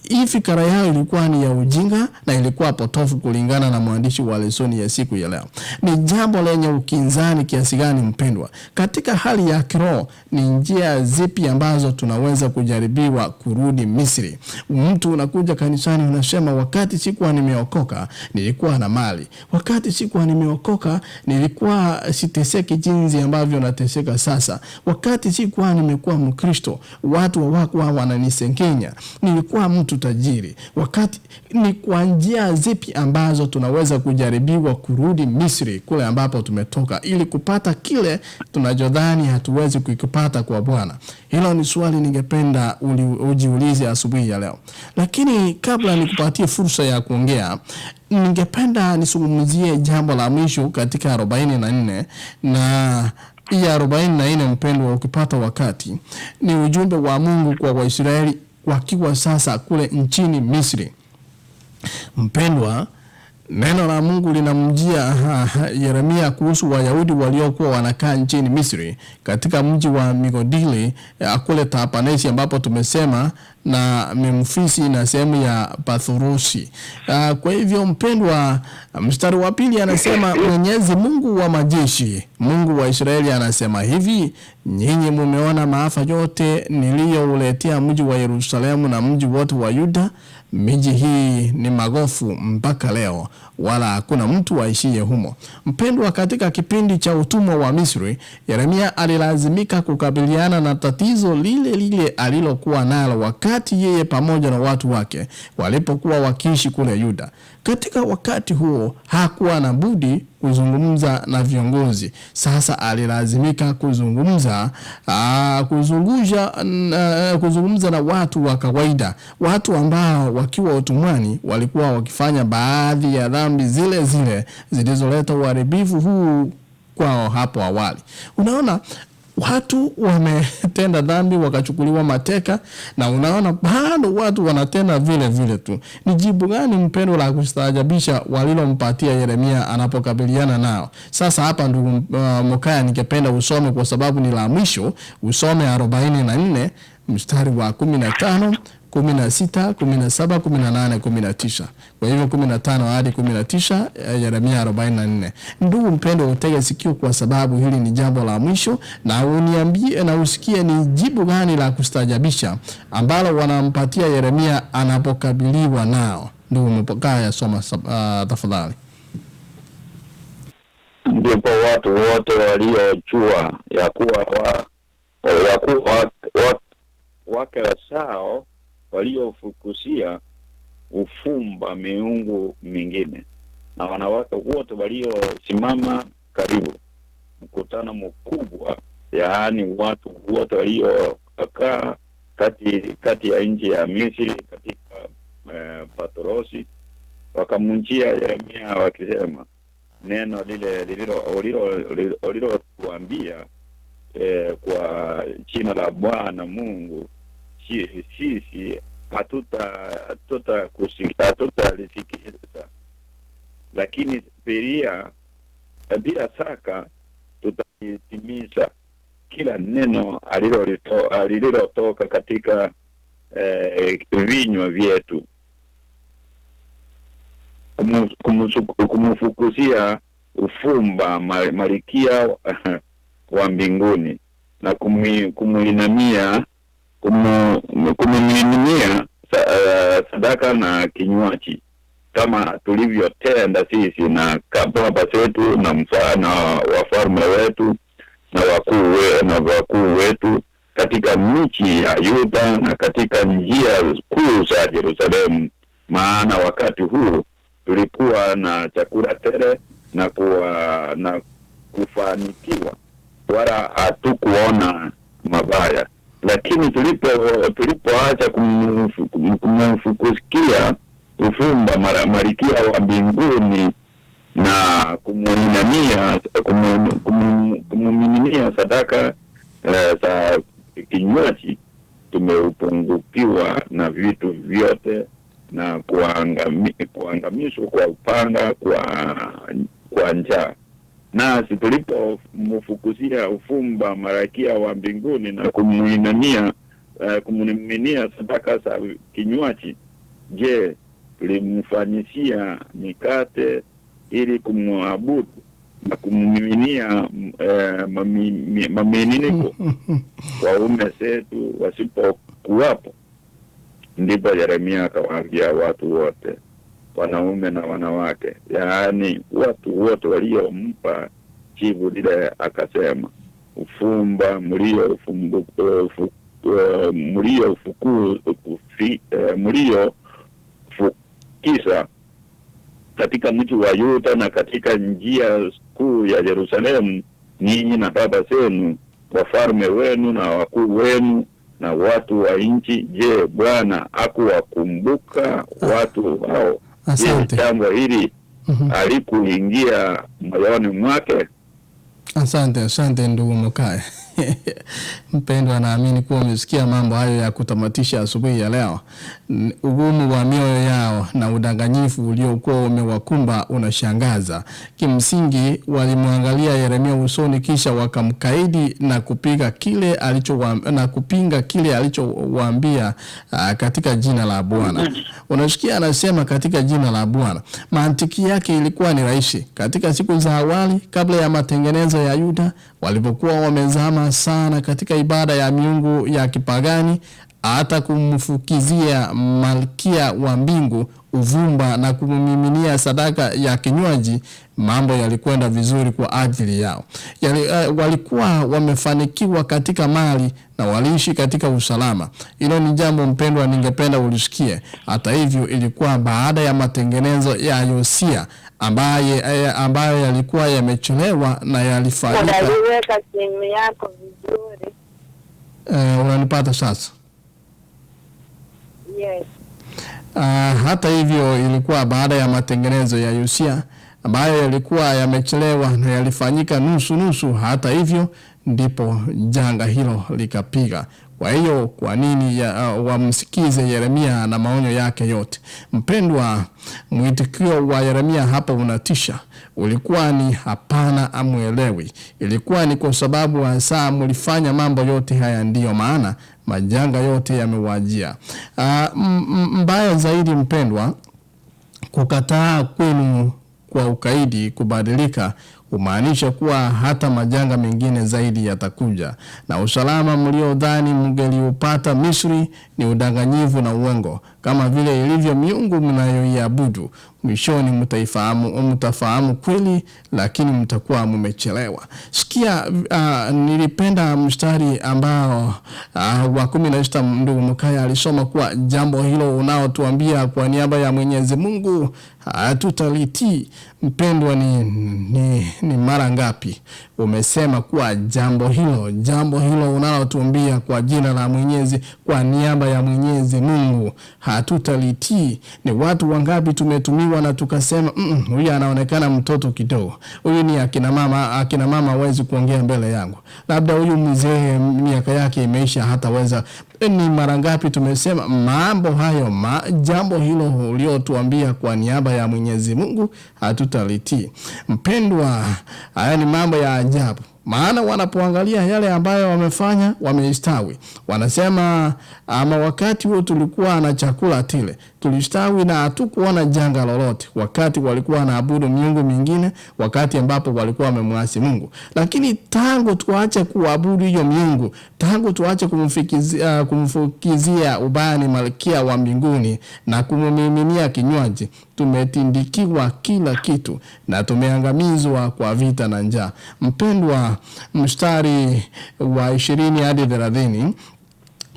hii fikra yao ilikuwa ni ya ujinga na ilikuwa potofu kulingana na mwandishi wa lesoni ya siku ya leo. Ni jambo lenye ukinzani kiasi gani mpendwa? Katika hali ya kiroho ni njia zipi ambazo tunaweza kujaribiwa kurudi Misri? Mtu unakuja kanisani unasema wakati sikuwa nimeokoka nilikuwa na mali. Wakati sikuwa nimeokoka nilikuwa siteseki jinsi ambavyo nateseka sasa. Wakati sikuwa nimekuwa Mkristo watu hawakuwa wananisengenya. Nilikuwa mtu tajiri. Wakati ni kwa njia zipi ambazo tunaweza kujaribiwa kurudi Misri kule ambapo tumetoka ili kupata kile tunajodhani hatuwezi kukipata kwa Bwana? Hilo ni swali ningependa ujiulize asubuhi ya leo. Lakini kabla nikupatie fursa ya kuongea, ningependa nisungumzie jambo la mwisho katika 44 na ya 44 mpendwa, ukipata wakati, ni ujumbe wa Mungu kwa Waisraeli wakiwa sasa kule nchini Misri. Mpendwa, neno la Mungu linamjia Yeremia kuhusu Wayahudi waliokuwa wanakaa nchini Misri katika mji wa Migodili kule Tapanesi ambapo tumesema na Memfisi na sehemu ya Pathurusi. Kwa hivyo mpendwa, mstari wa 2 anasema Mwenyezi Mungu wa majeshi, Mungu wa Israeli anasema hivi: nyinyi mumeona maafa yote niliyouletea mji wa Yerusalemu na mji wote wa Yuda. Miji hii ni magofu mpaka leo, wala hakuna mtu aishiye humo. Mpendwa, katika kipindi cha utumwa wa Misri, Yeremia alilazimika kukabiliana na tatizo lile alilokuwa nalo wakati yeye pamoja na watu wake walipokuwa wakiishi kule Yuda. Katika wakati huo hakuwa na budi kuzungumza na viongozi. Sasa alilazimika kuzungumza na watu wa kawaida, watu ambao wakiwa utumwani walikuwa wakifanya baadhi ya dhambi zile zilizoleta uharibifu huu kwao hapo awali. Unaona, watu wametenda dhambi wakachukuliwa mateka, na unaona bado watu wanatenda vile tu. Ni jibu gani mpendo la kustaajabisha walilompatia Yeremia anapokabiliana nao? Sasa hapa ndugu Mokaya, ningependa usome kwa sababu ni la mwisho. Usome 44 mstari wa 15, 16, 17, 18, 19. Kwa hivyo 15 hadi 19, Yeremia 44. Ndugu mpendo, utege sikio kwa sababu hili ni jambo la mwisho, na uniambie na usikie ni jibu gani la kustaajabisha ambalo wanampatia Yeremia anapokabiliwa nao. Ndugu Mokaya, soma tafadhali. Ndipo watu wote waliojua ya kuwa wake sao waliofukusia ufumba miungu mingine, na wanawake wote waliosimama karibu, mkutano mkubwa, yaani watu wote waliokaa kati ya nchi ya Misri katika Patorosi, wakamjia Yeremia wakisema neno lile lililotuambia kwa jina la Bwana Mungu, sisi hatutalisikiliza, lakini bila shaka tutatimiza kila neno alilotoka katika vinywa vyetu, kumfukusia ufumba Malkia wa mbinguni na kumuinamia sadaka na kinywaji kama tulivyotenda sisi na baba zetu na mfano wafalme wetu na wakuu wetu katika miji ya Yuda na katika njia kuu za Yerusalemu, maana wakati huu tulikuwa na chakula tele na kufanikiwa, wala hatukuona mabaya. lakini tulipoacha kumfukusikia ufumba Malkia wa mbinguni na kumiminia sadaka za kinywaji, tumeupungukiwa na vitu vyote na kuangamishwa kwa upanga, kwa njaa. Nasi tulipomfukuzia ufumba Malkia wa mbinguni na kumiminia sadaka za kinywaji, je, tulimfanyisia mikate ili kumwabudu na kumiminia mamininiko waume zetu wasipokuwapo? Ndipo Yeremia akawaambia watu wote, wanaume na wanawake, yaani watu wote waliompa jibu lile, akasema, ufumba mliofukisa katika mji wa Yuda na katika njia kuu ya Yerusalemu, ninyi na baba zenu, wafalme wenu na wakuu wenu na watu wa nchi, je, Bwana hakuwakumbuka watu hao? Je, jambo hili alikuingia moyoni mwake? Asante ndugu Mkaya. Mpendwa, naamini kuwa umesikia mambo hayo ya kutamatisha asubuhi ya leo. Ugumu wa mioyo yao na udanganyifu uliokuwa umewakumba unashangaza. Kimsingi walimwangalia Yeremia usoni, kisha wakamkaidi na kupinga kile alichowaambia katika jina la Bwana. Unasikia anasema katika jina la Bwana. Mantiki yake ilikuwa ni rahisi. Katika siku za awali kabla ya matengenezo ya Yuda, walipokuwa wamezama sana katika ibada ya miungu ya kipagani, hata kumfukizia Malkia wa mbingu uvumba na kumiminia sadaka ya kinywaji, mambo yalikwenda vizuri kwa ajili yao. Walikuwa wamefanikiwa katika mali na waliishi katika usalama. Hilo ni jambo mpendwa, ningependa ulisikie. Hata hivyo, ilikuwa baada ya matengenezo ya Yosia ambayo yalikuwa yamechelewa na yalifanyika. Unaliweka simu yako vizuri. Unanipata sasa? Yes. Hata hivyo, ilikuwa baada ya matengenezo ya Yosia ambayo yalikuwa yamechelewa na yalifanyika nusu. Hata hivyo, ndipo janga hilo likapiga. Kwa hiyo, kwa nini wamsikize Yeremia na maonyo yake yote? Mpendwa, mwitikio wa Yeremia hapa unatisha. Ulikuwa ni hapana, amuelewi. Ilikuwa ni kwa sababu hasa mlifanya mambo yote haya, ndiyo maana majanga yote yamewajia. Mbaya zaidi mpendwa, kukataa kwenu kwa ukaidi kubadilika kumaanisha kuwa hata majanga mengine zaidi yatakuja. Na usalama mliodhani mngeliupata Misri ni udanganyifu na uongo. Kama vile ilivyo miungu mnayoiabudu, mwishoni mtafahamu kweli, lakini mtakuwa mmechelewa. Sikia, nilipenda mstari ambao wa 16 ndugu Mkaya alisoma kuwa jambo hilo unaotuambia kwa niaba ya Mwenyezi Mungu hatutalitii. Mpendwa, ni mara ngapi umesema kuwa jambo hilo unalotuambia kwa jina la Mwenyezi, kwa niaba ya Mwenyezi Mungu hatutalitii? Ni watu wangapi tumetumiwa na tukasema huyu anaonekana mtoto kidogo, huyu ni akina mama hawezi kuongea mbele yangu, labda huyu mzee miaka yake imeisha hataweza. Ni mara ngapi tumesema mambo hayo, jambo hilo uliotuambia kwa niaba ya Mwenyezi Mungu hatutalitii? Mpendwa, haya ni mambo ya ajabu. Maana wanapoangalia yale ambayo wamefanya, wameistawi. Wanasema ama wakati huo tulikuwa na chakula tele, tulistawi na hatukuona janga lolote. Wakati walikuwa wanaabudu miungu mingine, wakati ambapo walikuwa wamemwasi Mungu. Lakini tangu tuache kuabudu hiyo miungu, tangu tuache kumfukizia ubani Malkia wa mbinguni na kumiminia kinywaji, tumetindikiwa kila kitu na tumeangamizwa kwa vita na njaa. Mpendwa, mstari wa 20 hadi 30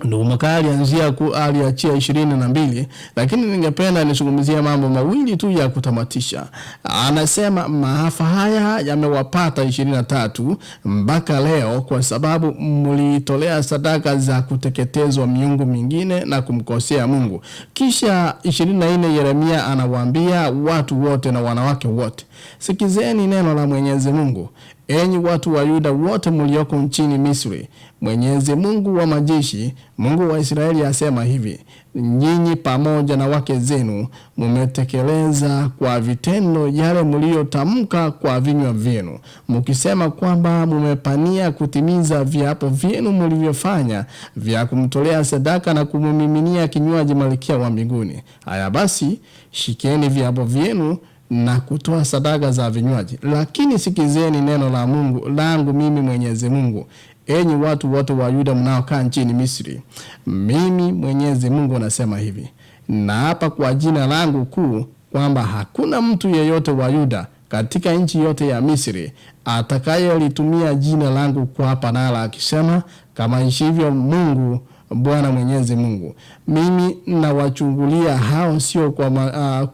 Ndio makali anzia aliachia 22, lakini ningependa nizungumzie mambo mawili tu ya kutamatisha. Anasema maafa haya yamewapata 23 mpaka leo kwa sababu mlitolea sadaka za kuteketezwa miungu mingine na kumkosea Mungu. Kisha 24 Yeremia anawaambia watu wote na wanawake wote, sikizeni neno la Mwenyezi Mungu. Enyi watu wa Yuda wote mlioko nchini Misri, Mwenyezi Mungu wa majeshi, Mungu wa Israeli asema hivi: nyinyi pamoja na wake zenu mmetekeleza kwa vitendo yale mliotamka kwa vinywa vyenu, mkisema kwamba mmepania kutimiza viapo vyenu mlivyofanya vya kumtolea sadaka na kumiminia kinywaji Malkia wa mbinguni. Haya basi, shikeni viapo vyenu na kutoa sadaka za vinywaji. Lakini sikizeni neno la Mungu langu mimi Mwenyezi Mungu, enyi watu wote wa Yuda mnaokaa nchini Misri. Mimi Mwenyezi Mungu nasema hivi: na hapa kwa jina langu kuu kwamba hakuna mtu yeyote wa Yuda katika nchi yote ya Misri atakayelitumia jina langu kwa panala akisema, kama ishivyo Mungu Bwana Mwenyezi Mungu, mimi nawachungulia hao sio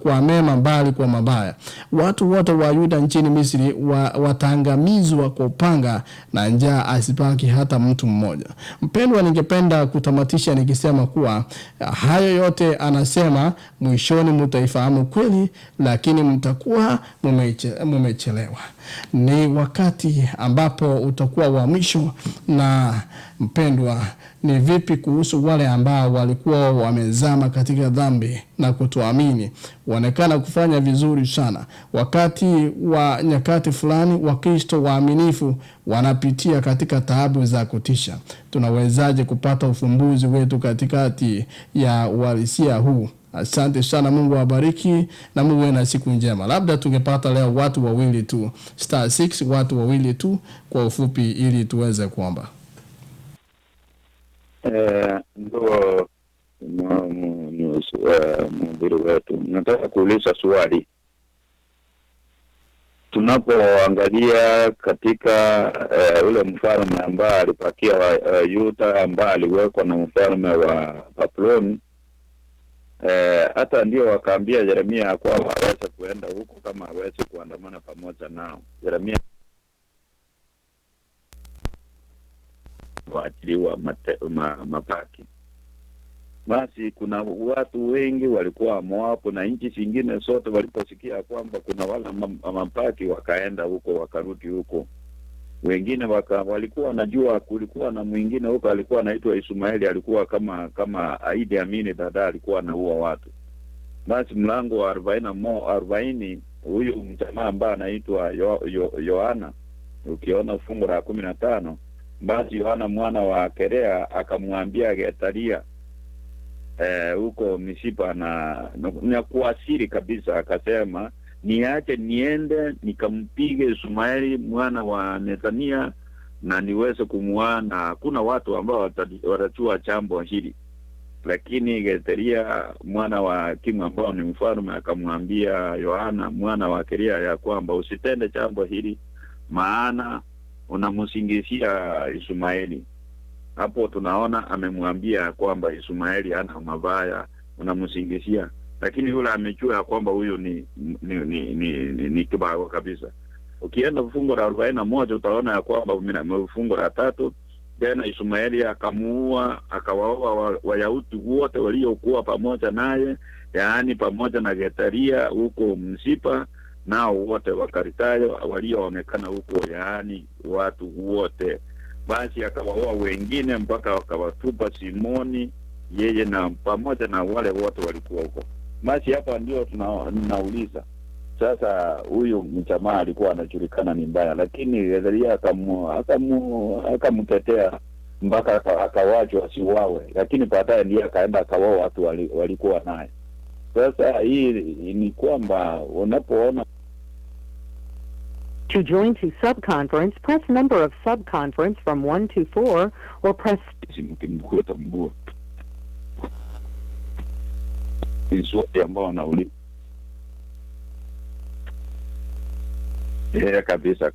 kwa mema bali kwa mabaya. Watu wote wa Yuda nchini Misri wataangamizwa kwa upanga na njaa, asibaki hata mtu mmoja. Mpendwa, ningependa kutamatisha nikisema kuwa hayo yote anasema mwishoni mtaifahamu kweli, lakini mtakuwa mmechelewa. Ni wakati ambapo utakuwa wa mwisho. Na mpendwa, ni vipi kuhusu wale ambao walikuwa wamezama katika dhambi na kutoamini? Waonekana kufanya vizuri sana. Wakati wa nyakati fulani Wakristo waaminifu wanapitia katika taabu za kutisha. Tunawezaje kupata ufumbuzi wetu katikati ya uhalisia huu? Asante sana, Mungu awabariki na muwe na siku njema. Labda tungepata leo watu wawili tu, *6, watu wawili tu kwa ufupi ili tuweze kuomba. Ndio mhubiri wetu, nataka kuuliza swali. Tunapoangalia katika ule mfalme ambaye alipakia Yuda, ambaye aliwekwa na mfalme wa Babylon, hata ndio wakaambia Yeremia kwamba aweze kuenda huko kama aweze kuandamana pamoja nao. Yeremia waachiliwa mapaki. Basi kuna watu wengi walikuwa Moabu na nchi zingine zote waliposikia kwamba kuna wala mapaki wakaenda huko, wakarudi huko. Wengine walikuwa wanajua kulikuwa na mwingine huko alikuwa anaitwa Ismaeli, alikuwa kama Idi Amini dada, alikuwa anaua watu. Basi mlango wa 40 huyu mjamaa ambaye anaitwa Yohana, ukiona fungu la 15, basi Yohana mwana wa Kerea akamwambia Getaria huko Misipa na kuasiri kabisa, akasema niache niende nikampige Ismaeli mwana wa Nethania na niweze kumuana. Hakuna watu ambao watachua jambo hili. Lakini Getaria mwana wa Kimu ambao ni mfalme akamwambia Yohana mwana wa Kerea ya kwamba usitende jambo hili, maana unamsingizia Ismaeli. Hapo tunaona amemwambia kwamba Ismaeli hana mabaya, unamsingizia. Lakini yule amejua kwamba huyu ni kibao kabisa. Ukienda fungu la 41 utaona ya kwamba fungu la 3 tena Ismaeli akamuua, akawaoa Wayahudi wote waliokuwa pamoja naye, yaani pamoja na Getaria huko Msipa, nao wote wakaritayo walioonekana huko, yaani watu wote. Basi akawaoa wengine mpaka wakawatupa Simoni yeye na pamoja na wale wote walikuwa huko. Basi hapa ndio tunauliza sasa, huyu mjamaa alikuwa anajulikana ni mbaya, lakini Getaria akamtetea mpaka akawachwa asiwawe, lakini baadaye ndiye akaenda akawaoa watu walikuwa naye. Sasa hii ni kwamba unapoona to join to subconference, press number of subconference from 1 to 4 or press swali ambao wanauliza. Kabisa.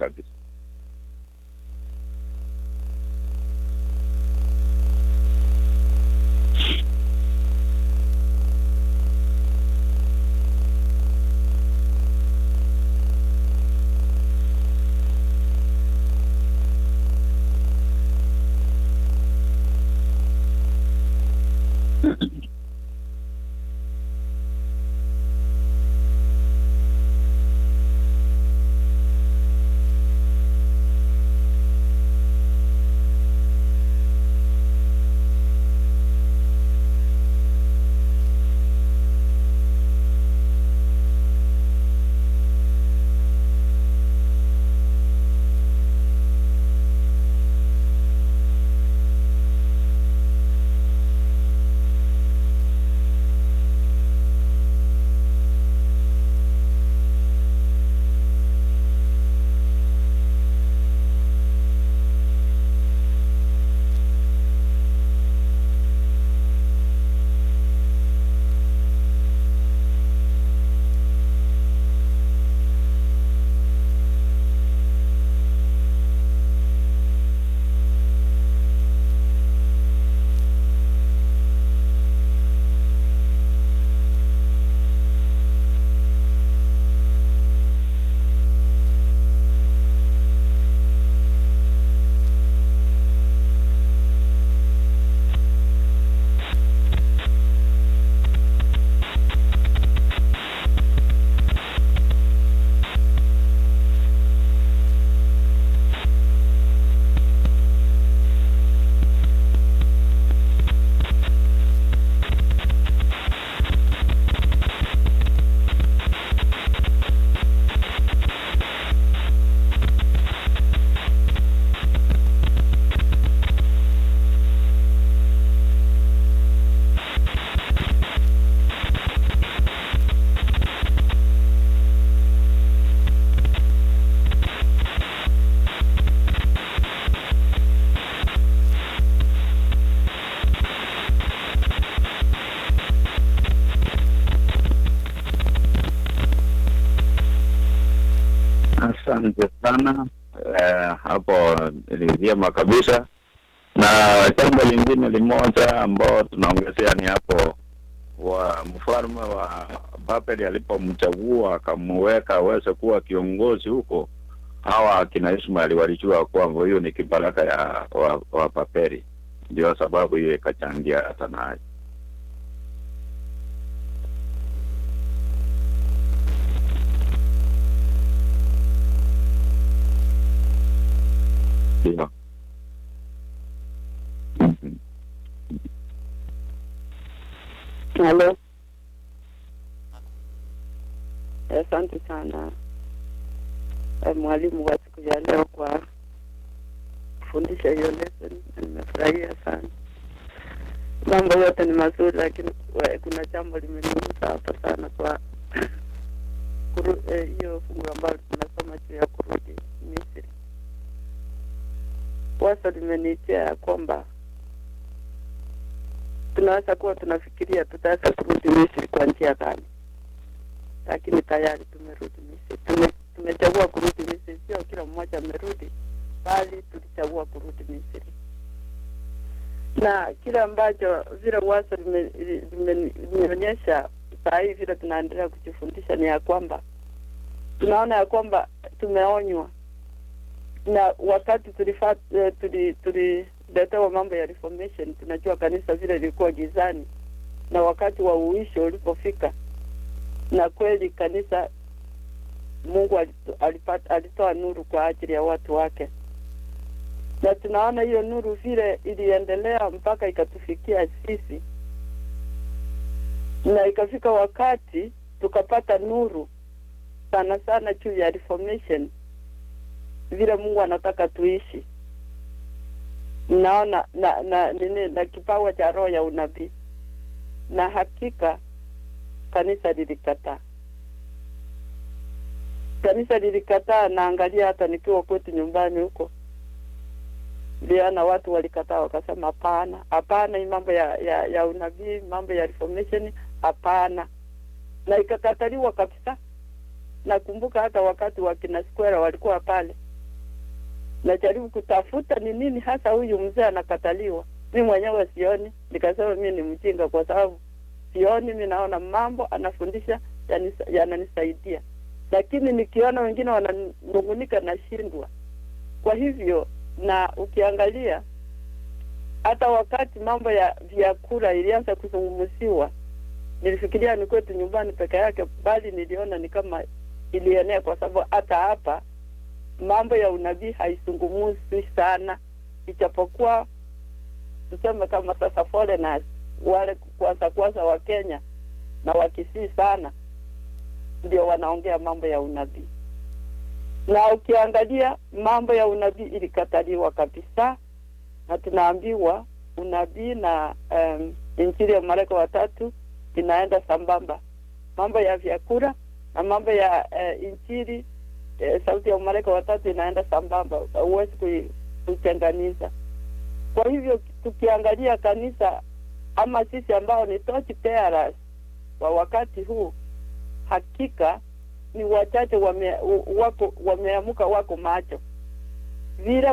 Asante sana. Hapo ni vyema kabisa. Na jambo lingine limoja ambao tunaongezea ni hapo wa mfalme wa Babeli alipomchagua akamweka aweze kuwa kiongozi huko, hawa kina Ishmaeli walijua kwamba hiyo ni kibaraka ya wa Babeli, ndio sababu hiyo ikachangia hata naye. Ndio. Halo. Asante sana mwalimu wa siku ya leo kwa kufundisha hiyo lesson. Nimefurahia sana. Mambo yote ni mazuri, lakini kuna jambo limenigusa hapa sana kwa hiyo fungu ambalo tunasoma juu ya kurudi Misri. Wazo limenitia kwamba tunaweza kuwa tunafikiria tutaweza kurudi Misri kwa njia gani, lakini tayari tumerudi Misri. Tumechagua kurudi Misri, sio kila mmoja amerudi, bali tulichagua kurudi Misri. Na kile ambacho vile wazo limeonyesha saa hii vile tunaendelea kujifundisha ni ya kwamba tunaona ya kwamba tumeonywa, na wakati tuliletewa mambo ya reformation, tunajua kanisa vile lilikuwa gizani, na wakati wa uisho ulipofika, na kweli kanisa Mungu alitoa nuru kwa ajili ya watu wake, na tunaona hiyo nuru vile iliendelea mpaka ikatufikia sisi, na ikafika wakati tukapata nuru sana sana juu ya reformation, vile Mungu anataka tuishi. Naona na kipawa cha roho ya unabii, na hakika kanisa lilikataa. Naangalia hata nikiwa kwetu nyumbani huko, liana watu walikataa, wakasema hapana, hii mambo ya unabii, mambo ya reformation hapana, na ikakataliwa kabisa. Nakumbuka hata wakati wa kina Square walikuwa pale, najaribu kutafuta ni nini hasa huyu mzee anakataliwa. Mimi mwenyewe sioni, nikasema mimi ni mjinga kwa sababu sioni. Mimi naona mambo anafundisha yananisaidia, lakini nikiona wengine wananungunika na shindwa. Kwa hivyo, na ukiangalia Hata wakati mambo ya vyakula ilianza kuzungumziwa, nilifikiria ni kwetu nyumbani peke yake, bali niliona ni kama ilienea, kwa sababu hata hapa mambo ya unabii haizungumzwi sana, ijapokuwa tuseme kama sasa foreigners wale kwanza wa Kenya na Wakisii sana ndio wanaongea mambo ya unabii. Na ukiangalia mambo ya unabii ilikataliwa kabisa, na tunaambiwa unabii na injili ya malaika watatu inaenda sambamba. Mambo ya vyakula na mambo ya injili sauti ya malaika watatu inaenda sambamba, huwezi kutenganisha. Kwa hivyo tukiangalia kanisa ama sisi ambao ni torch bearers wa wakati huu, hakika ni wachache wameamuka, wako macho. Vile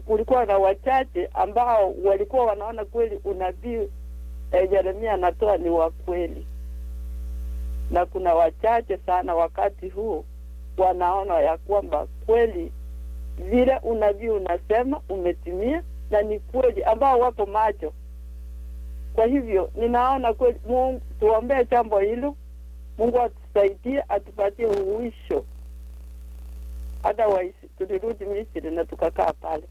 kulikuwa na wachache ambao walikuwa wanaona kweli unabii Yeremia anatoa ni wa kweli, na kuna wachache sana wakati huu wanaona ya kwamba kweli vile unabii unasema umetimia na ni kweli, ambao wapo macho. Kwa hivyo ninaona kweli Mungu, tuombee jambo hilo, Mungu atusaidie, atupatie uwisho. Otherwise tulirudi Misri na tukakaa pale.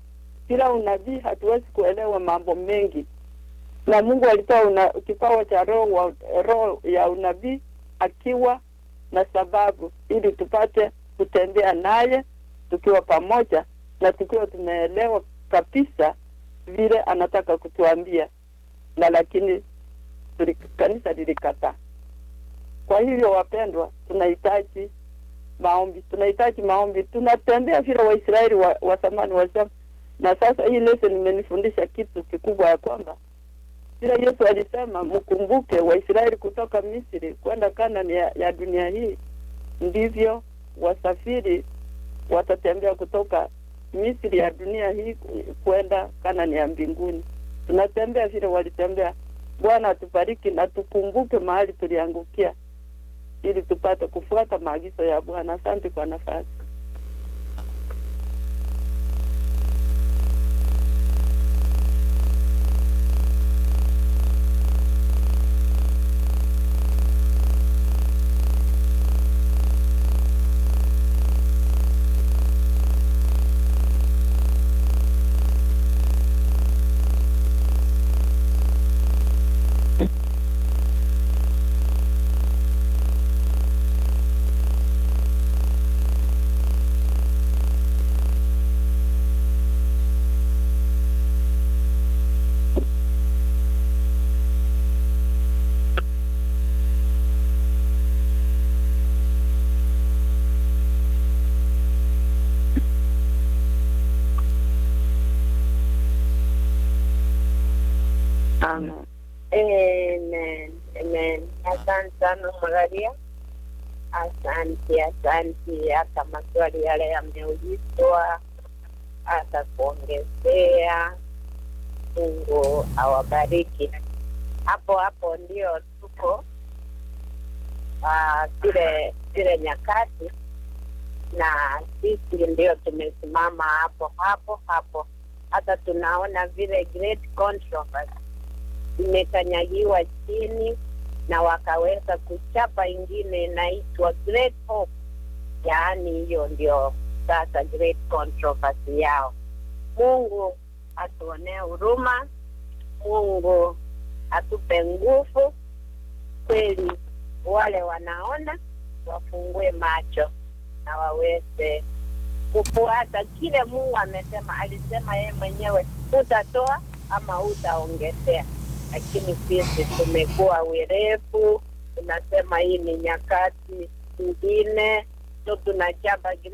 Bila unabii hatuwezi kuelewa mambo mengi, na Mungu alitoa kipawa cha roho ya unabii akiwa na sababu, ili tupate kutembea naye tukiwa pamoja na tukiwa tumeelewa kabisa vile anataka kutuambia, na lakini kanisa lilikataa. Kwa hivyo wapendwa, tunahitaji maombi. Tunatembea vile Waisraeli wa zamani wasema. Na sasa hii lesson imenifundisha kitu kikubwa, ya kwamba vile Yesu alisema mkumbuke Waisraeli kutoka Misri kwenda Kanaani ya dunia hii, ndivyo wasafiri watatembea kutoka Misri ya dunia hii kwenda Kanaani ya mbinguni. Tunatembea vile walitembea. Bwana atubariki na tukumbuke mahali tuliangukia, ili tupate kufuata maagizo ya Bwana. Asante kwa nafasi. Amen. Asante sana Maria. Asante. Hata maswali yale yameulizwa, hata kuongezea. Mungu awabariki. Hapo ndio tuko zile nyakati, na sisi ndio tumesimama hapo. Hata tunaona vile great controversy imekanyagiwa chini, na wakaweza kuchapa ingine inaitwa Great Hope. Yaani hiyo ndio sasa great controversy yao. Mungu atuonee huruma, Mungu atupe nguvu kweli. Wale wanaona wafungue macho na waweze kufuata kile Mungu amesema. Alisema yeye mwenyewe, utatoa ama utaongezea. Lakini sisi tumekuwa werevu, tunasema hii ni nyakati nyingine, ndio tunachapa